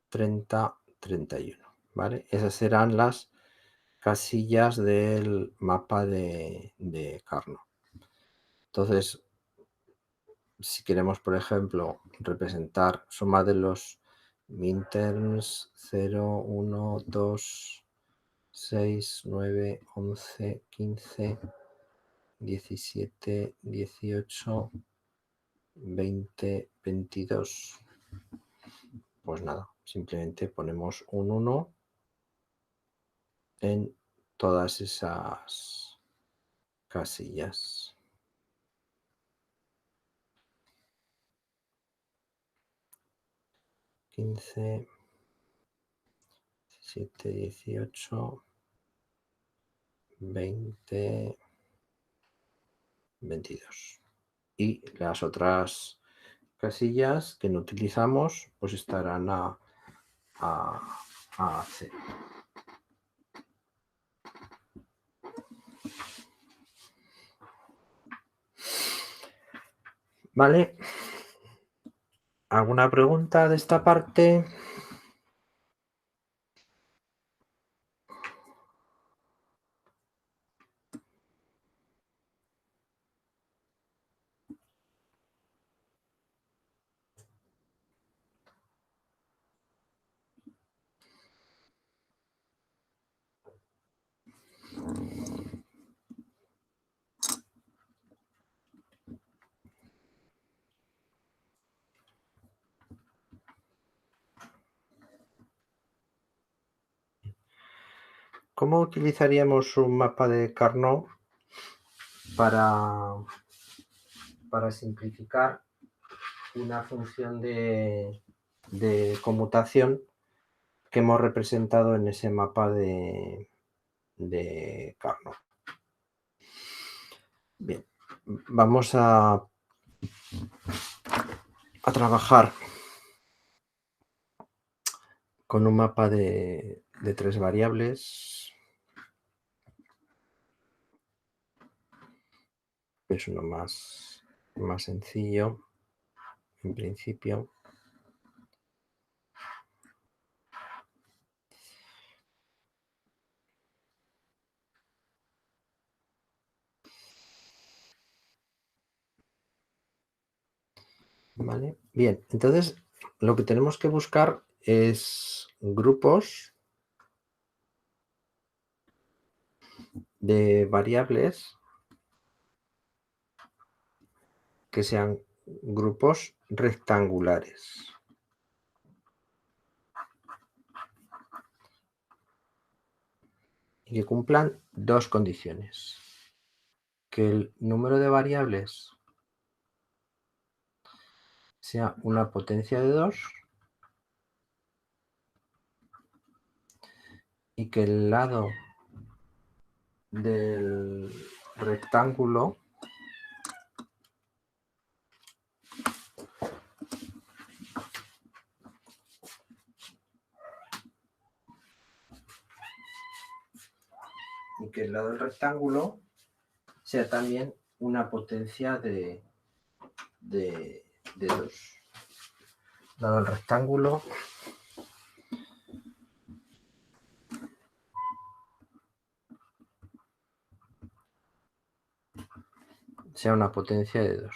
30, 31, ¿vale? Esas serán las casillas del mapa de Carnot. Entonces, si queremos, por ejemplo, representar suma de los minterms 0, 1, 2, 6, 9, 11, 15, 17, 18, 20, 22, pues nada, simplemente ponemos un 1 en todas esas casillas. 15, 17, 18, 20, 22. Y las otras casillas que no utilizamos pues estarán a C. ¿Vale? ¿Alguna pregunta de esta parte? ¿Cómo utilizaríamos un mapa de Carnot para simplificar una función de conmutación que hemos representado en ese mapa de Carnot? Bien, vamos a trabajar con un mapa de 3 variables. Es uno más sencillo, en principio. ¿Vale? Bien, entonces lo que tenemos que buscar es grupos de variables que sean grupos rectangulares. Y que cumplan dos condiciones. Que el número de variables sea una potencia de 2 y que el lado del rectángulo sea también una potencia de 2. Lado del rectángulo sea una potencia de 2.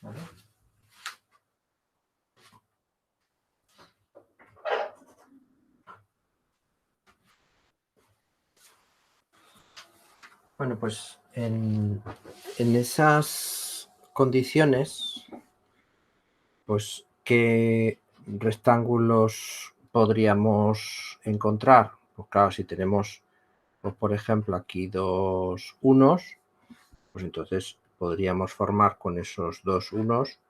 ¿Vale? Bueno, pues en esas condiciones, pues, ¿qué rectángulos podríamos encontrar? Pues claro, si tenemos, pues, por ejemplo, aquí 2 unos, pues entonces podríamos formar con esos 2 unos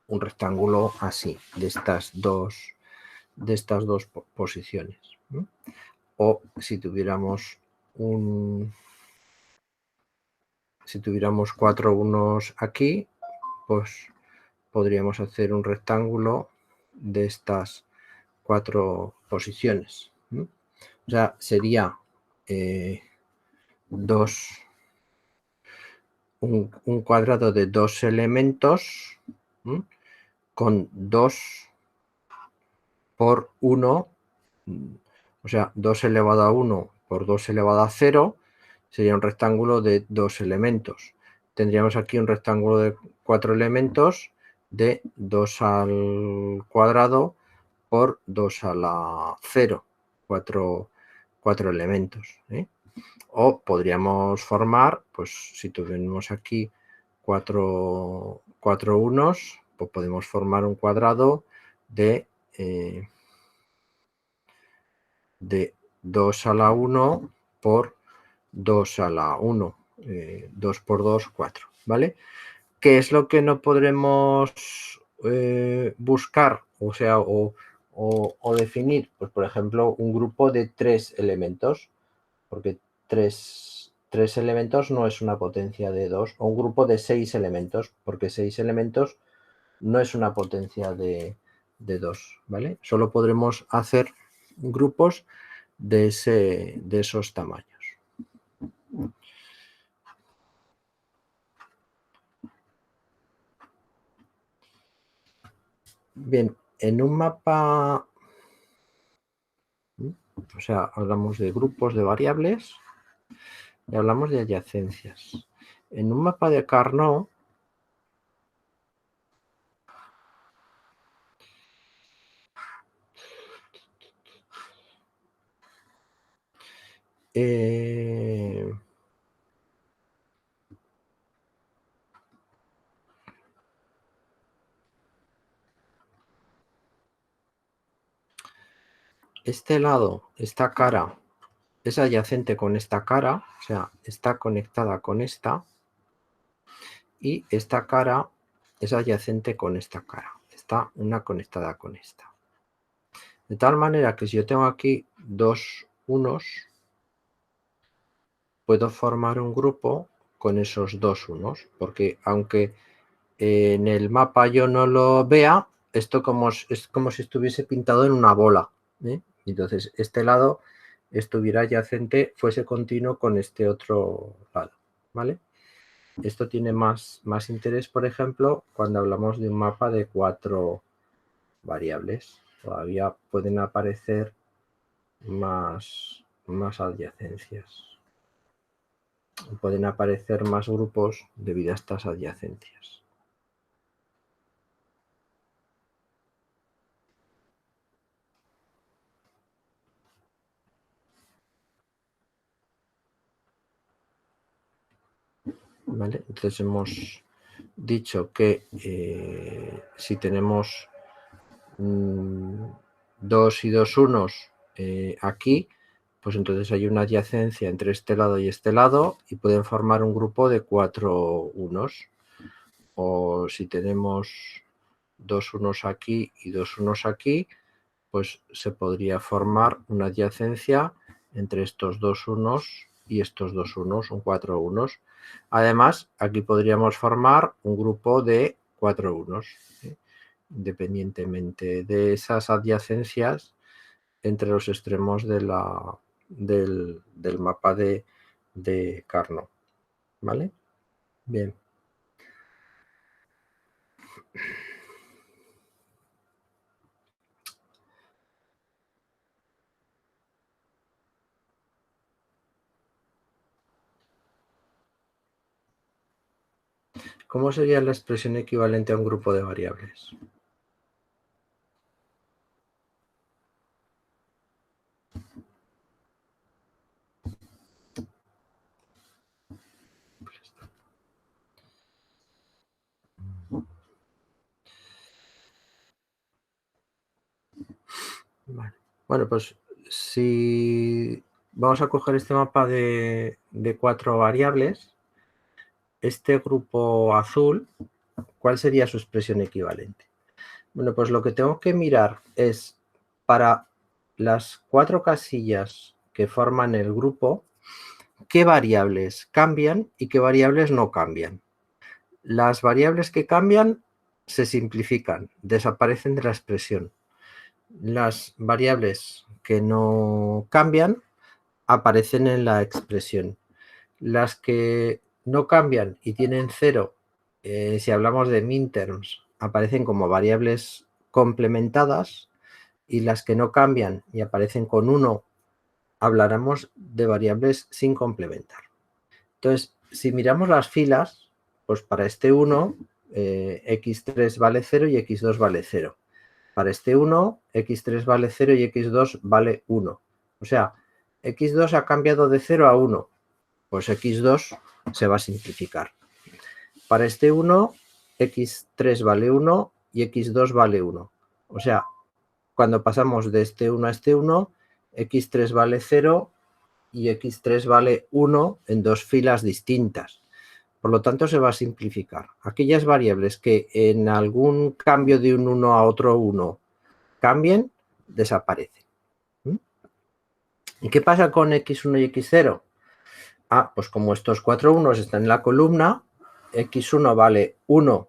un rectángulo así, de estas dos posiciones, ¿no? O si tuviéramos 4 unos aquí, pues podríamos hacer un rectángulo de estas 4 posiciones, ¿no? O sea, sería un cuadrado de 2 elementos, ¿no? Con 2 por 1, o sea, 2 elevado a 1 por 2 elevado a 0, sería un rectángulo de 2 elementos. Tendríamos aquí un rectángulo de 4 elementos de 2 al cuadrado por 2 a la 0, 4 elementos, ¿eh? O podríamos formar, pues si tuviéramos aquí 4 unos, pues podemos formar un cuadrado de 2 a la 1 por 2 a la 1, 2 por 2, 4, ¿vale? ¿Qué es lo que no podremos buscar? O sea, o definir, pues por ejemplo, un grupo de 3 elementos, porque 3 3 elementos no es una potencia de 2, o un grupo de 6 elementos, porque 6 elementos no es una potencia de 2, ¿vale? Solo podremos hacer grupos de esos tamaños. Bien, en un mapa, o sea, hablamos de grupos de variables y hablamos de adyacencias. En un mapa de Carnot, este lado, esta cara, es adyacente con esta cara, o sea, está conectada con esta, y esta cara es adyacente con esta cara, está una conectada con esta. De tal manera que si yo tengo aquí dos unos, puedo formar un grupo con esos dos unos, porque aunque en el mapa yo no lo vea, esto es como si estuviese pintado en una bola, ¿eh? Entonces este lado estuviera adyacente, fuese continuo con este otro lado, ¿vale? Esto tiene más interés, por ejemplo, cuando hablamos de un mapa de 4 variables. Todavía pueden aparecer más adyacencias. Pueden aparecer más grupos debido a estas adyacencias. ¿Vale? Entonces hemos dicho que si tenemos 2 y 2 unos aquí, pues entonces hay una adyacencia entre este lado y este lado y pueden formar un grupo de 4 unos. O si tenemos 2 unos aquí y 2 unos aquí, pues se podría formar una adyacencia entre estos 2 unos y estos 2 unos, un 4 unos. Además, aquí podríamos formar un grupo de 4 unos, ¿eh? Independientemente de esas adyacencias entre los extremos del mapa de Carnot, ¿vale? Bien. ¿Cómo sería la expresión equivalente a un grupo de variables? Vale. Bueno, pues si vamos a coger este mapa de 4 variables, este grupo azul, ¿cuál sería su expresión equivalente? Bueno, pues lo que tengo que mirar es para las 4 casillas que forman el grupo, qué variables cambian y qué variables no cambian. Las variables que cambian se simplifican, desaparecen de la expresión. Las variables que no cambian aparecen en la expresión. Las que no cambian y tienen 0, si hablamos de minterms, aparecen como variables complementadas, y las que no cambian y aparecen con 1, hablaremos de variables sin complementar. Entonces, si miramos las filas, pues para este 1, x3 vale 0 y x2 vale 0. Para este 1, x3 vale 0 y x2 vale 1. O sea, x2 ha cambiado de 0 a 1, pues x2 se va a simplificar. Para este 1, x3 vale 1 y x2 vale 1. O sea, cuando pasamos de este 1 a este 1, x3 vale 0 y x3 vale 1 en dos filas distintas. Por lo tanto, se va a simplificar. Aquellas variables que en algún cambio de un 1 a otro 1 cambien, desaparecen. ¿Y qué pasa con x1 y x0? pues como estos 4 unos están en la columna, x1 vale 1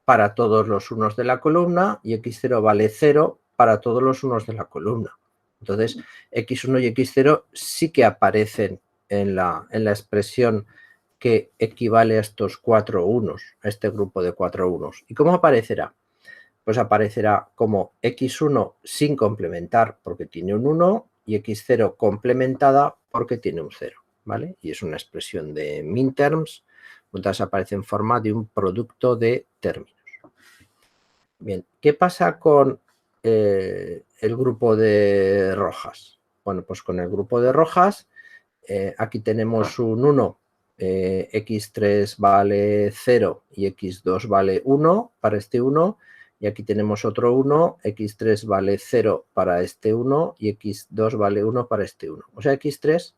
para todos los unos de la columna y x0 vale 0 para todos los unos de la columna. Entonces, x1 y x0 sí que aparecen en la expresión que equivale a estos 4 unos, a este grupo de 4 unos. ¿Y cómo aparecerá? Pues aparecerá como x1 sin complementar porque tiene un 1 y x0 complementada porque tiene un 0, ¿vale? Y es una expresión de minterms, entonces aparece en forma de un producto de términos. Bien, ¿qué pasa con el grupo de rojas? Bueno, pues con el grupo de rojas, aquí tenemos un 1, x3 vale 0 y x2 vale 1 para este 1, y aquí tenemos otro 1, x3 vale 0 para este 1 y x2 vale 1 para este 1. O sea, x3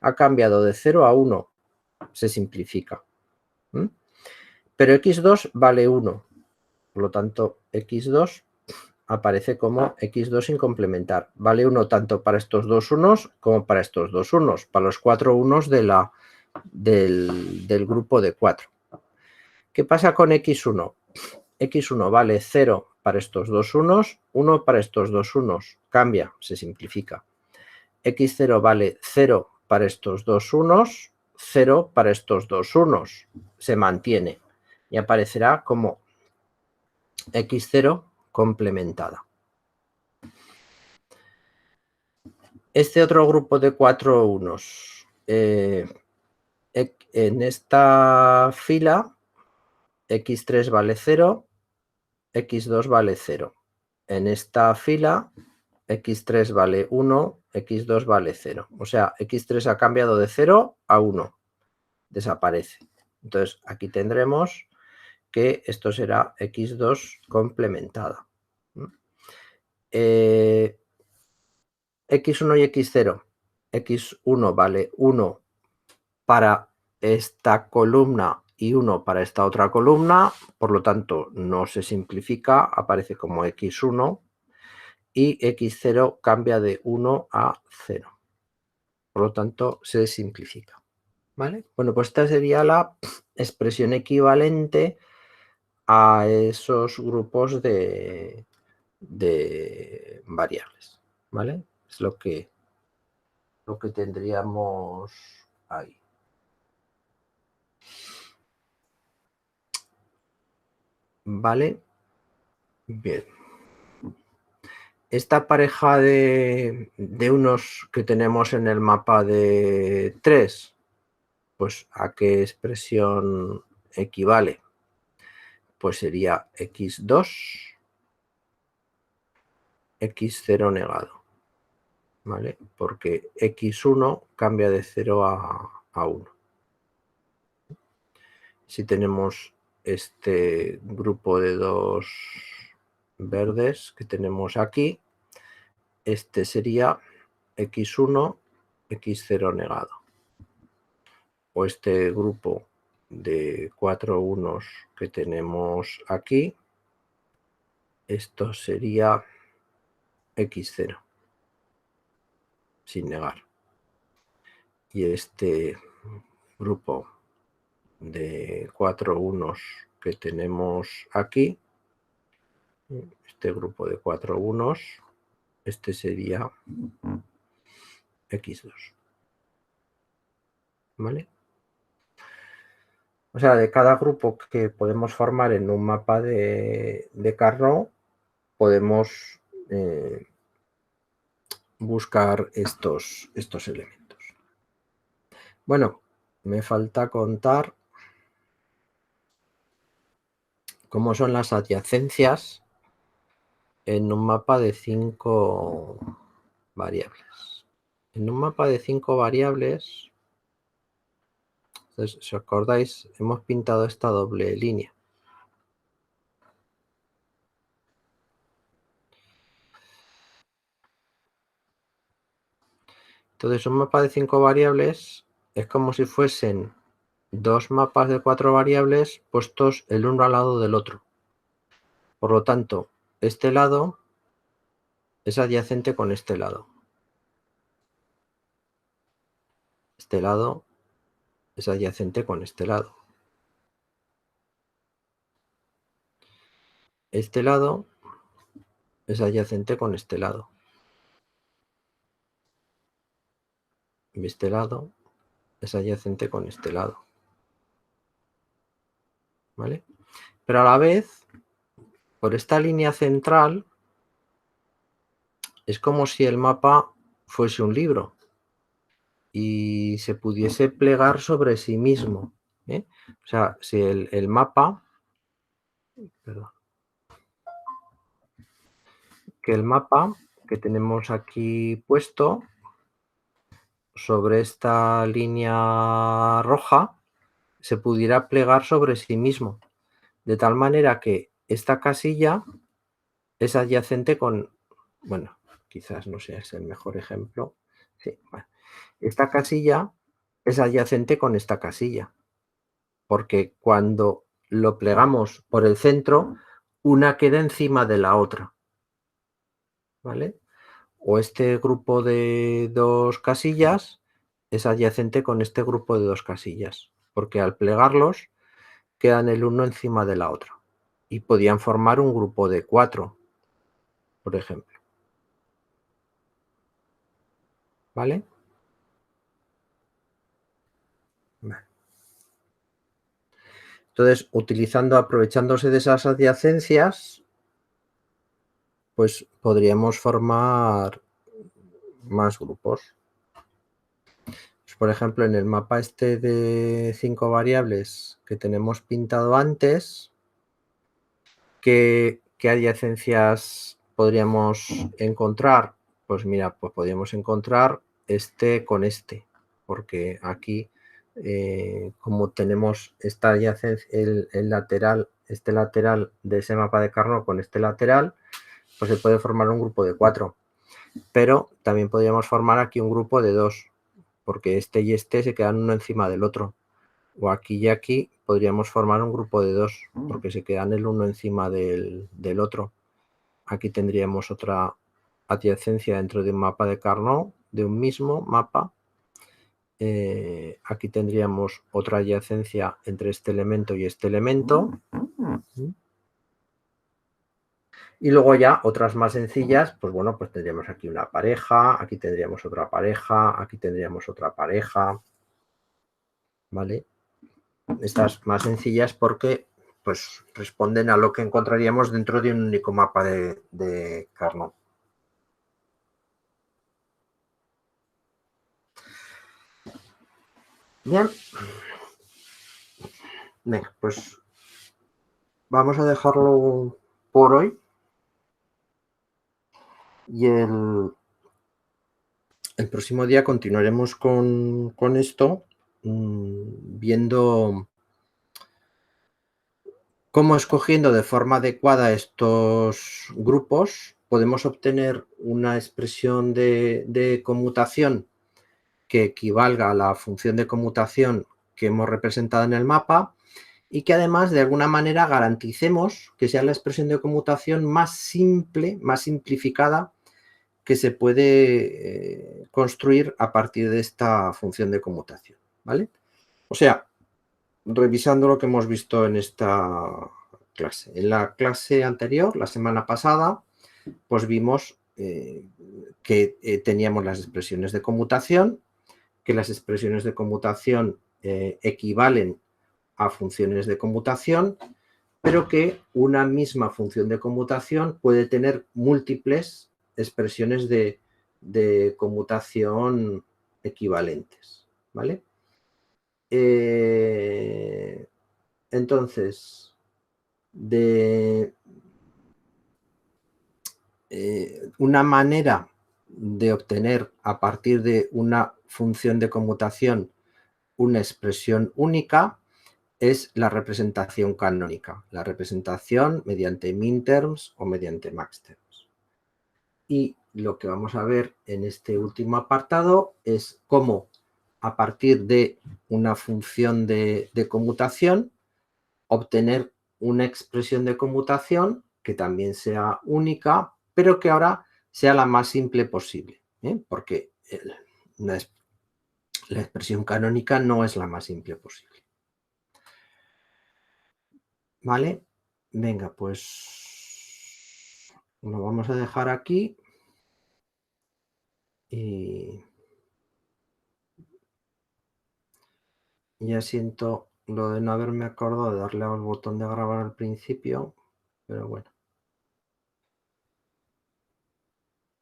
ha cambiado de 0 a 1, se simplifica. Pero x2 vale 1, por lo tanto, x2 aparece como x2 sin complementar. Vale 1 tanto para estos dos unos como para estos dos unos, para los 4 unos del grupo de 4. ¿Qué pasa con x1? x1 vale 0 para estos dos unos, 1 para estos dos unos. Cambia, se simplifica. x0 vale 0 para estos dos unos, 0 para estos dos unos. Se mantiene y aparecerá como x0 complementada. Este otro grupo de 4 unos, en esta fila, x3 vale 0, x2 vale 0. En esta fila, x3 vale 1, x2 vale 0. O sea, x3 ha cambiado de 0 a 1. Desaparece. Entonces, aquí tendremos que esto será x2 complementada. X1 y x0. x1 vale 1 para esta columna y 1 para esta otra columna, por lo tanto no se simplifica, aparece como x1 y x0 cambia de 1 a 0. Por lo tanto se simplifica. ¿Vale? Bueno, pues esta sería la expresión equivalente a esos grupos de variables. ¿Vale? Es lo que tendríamos ahí. ¿Vale? Bien. Esta pareja de unos que tenemos en el mapa de 3, pues ¿a qué expresión equivale? Pues sería x2, x0 negado, ¿vale? Porque x1 cambia de 0 a 1. Si tenemos este grupo de dos verdes que tenemos aquí, este sería x1, x0 negado. O este grupo de 4 unos que tenemos aquí, esto sería x0, sin negar. Y este grupo de 4 unos que tenemos aquí, este grupo de 4 unos, este sería x2. ¿Vale? O sea, de cada grupo que podemos formar en un mapa de Carnot, podemos buscar estos elementos. Bueno, me falta contar cómo son las adyacencias en un mapa de 5 variables. En un mapa de 5 variables, entonces, si os acordáis, hemos pintado esta doble línea. Entonces, un mapa de 5 variables es como si fuesen dos mapas de 4 variables puestos el uno al lado del otro. Por lo tanto, este lado es adyacente con este lado. Este lado es adyacente con este lado. Este lado es adyacente con este lado. Y este lado es adyacente con este lado. ¿Vale? Pero a la vez, por esta línea central, es como si el mapa fuese un libro y se pudiese plegar sobre sí mismo. ¿Eh? O sea, si el mapa, perdón, que el mapa que tenemos aquí puesto sobre esta línea roja se pudiera plegar sobre sí mismo, de tal manera que esta casilla es adyacente con, bueno, quizás no sea ese el mejor ejemplo. Sí, bueno, esta casilla es adyacente con esta casilla, porque cuando lo plegamos por el centro, una queda encima de la otra, ¿vale? O este grupo de dos casillas es adyacente con este grupo de dos casillas, porque al plegarlos quedan el uno encima de la otra y podían formar un grupo de 4, por ejemplo, ¿vale? Vale. Entonces, aprovechándose de esas adyacencias, pues podríamos formar más grupos. Pues, por ejemplo, en el mapa este de 5 variables que tenemos pintado antes, ¿qué adyacencias podríamos encontrar? Pues mira, pues podríamos encontrar este con este, porque aquí, como tenemos esta adyacencia, el lateral, este lateral de ese mapa de Carnot con este lateral, pues se puede formar un grupo de 4. Pero también podríamos formar aquí un grupo de 2, porque este y este se quedan uno encima del otro. O aquí y aquí podríamos formar un grupo de 2, porque se quedan el uno encima del otro. Aquí tendríamos otra adyacencia dentro de un mapa de Carnot, de un mismo mapa. Aquí tendríamos otra adyacencia entre este elemento y este elemento. Y luego ya otras más sencillas, pues bueno, pues tendríamos aquí una pareja, aquí tendríamos otra pareja, aquí tendríamos otra pareja, ¿vale? Estas más sencillas porque pues responden a lo que encontraríamos dentro de un único mapa de Carnot. Bien. Venga, pues vamos a dejarlo por hoy. Y el próximo día continuaremos con esto, viendo cómo, escogiendo de forma adecuada estos grupos, podemos obtener una expresión de conmutación que equivalga a la función de conmutación que hemos representado en el mapa y que además de alguna manera garanticemos que sea la expresión de conmutación más simple, más simplificada que se puede construir a partir de esta función de conmutación, ¿vale? O sea, revisando lo que hemos visto en esta clase. En la clase anterior, la semana pasada, pues vimos que teníamos las expresiones de conmutación, que las expresiones de conmutación equivalen a funciones de conmutación, pero que una misma función de conmutación puede tener múltiples expresiones de conmutación equivalentes, ¿vale? Entonces, una manera de obtener a partir de una función de conmutación una expresión única es la representación canónica, la representación mediante minterms o mediante maxterms. Y lo que vamos a ver en este último apartado es cómo a partir de una función de conmutación obtener una expresión de conmutación que también sea única, pero que ahora sea la más simple posible, ¿eh? Porque La expresión canónica no es la más simple posible. ¿Vale? Venga, pues lo vamos a dejar aquí y ya siento lo de no haberme acordado de darle al botón de grabar al principio, pero bueno.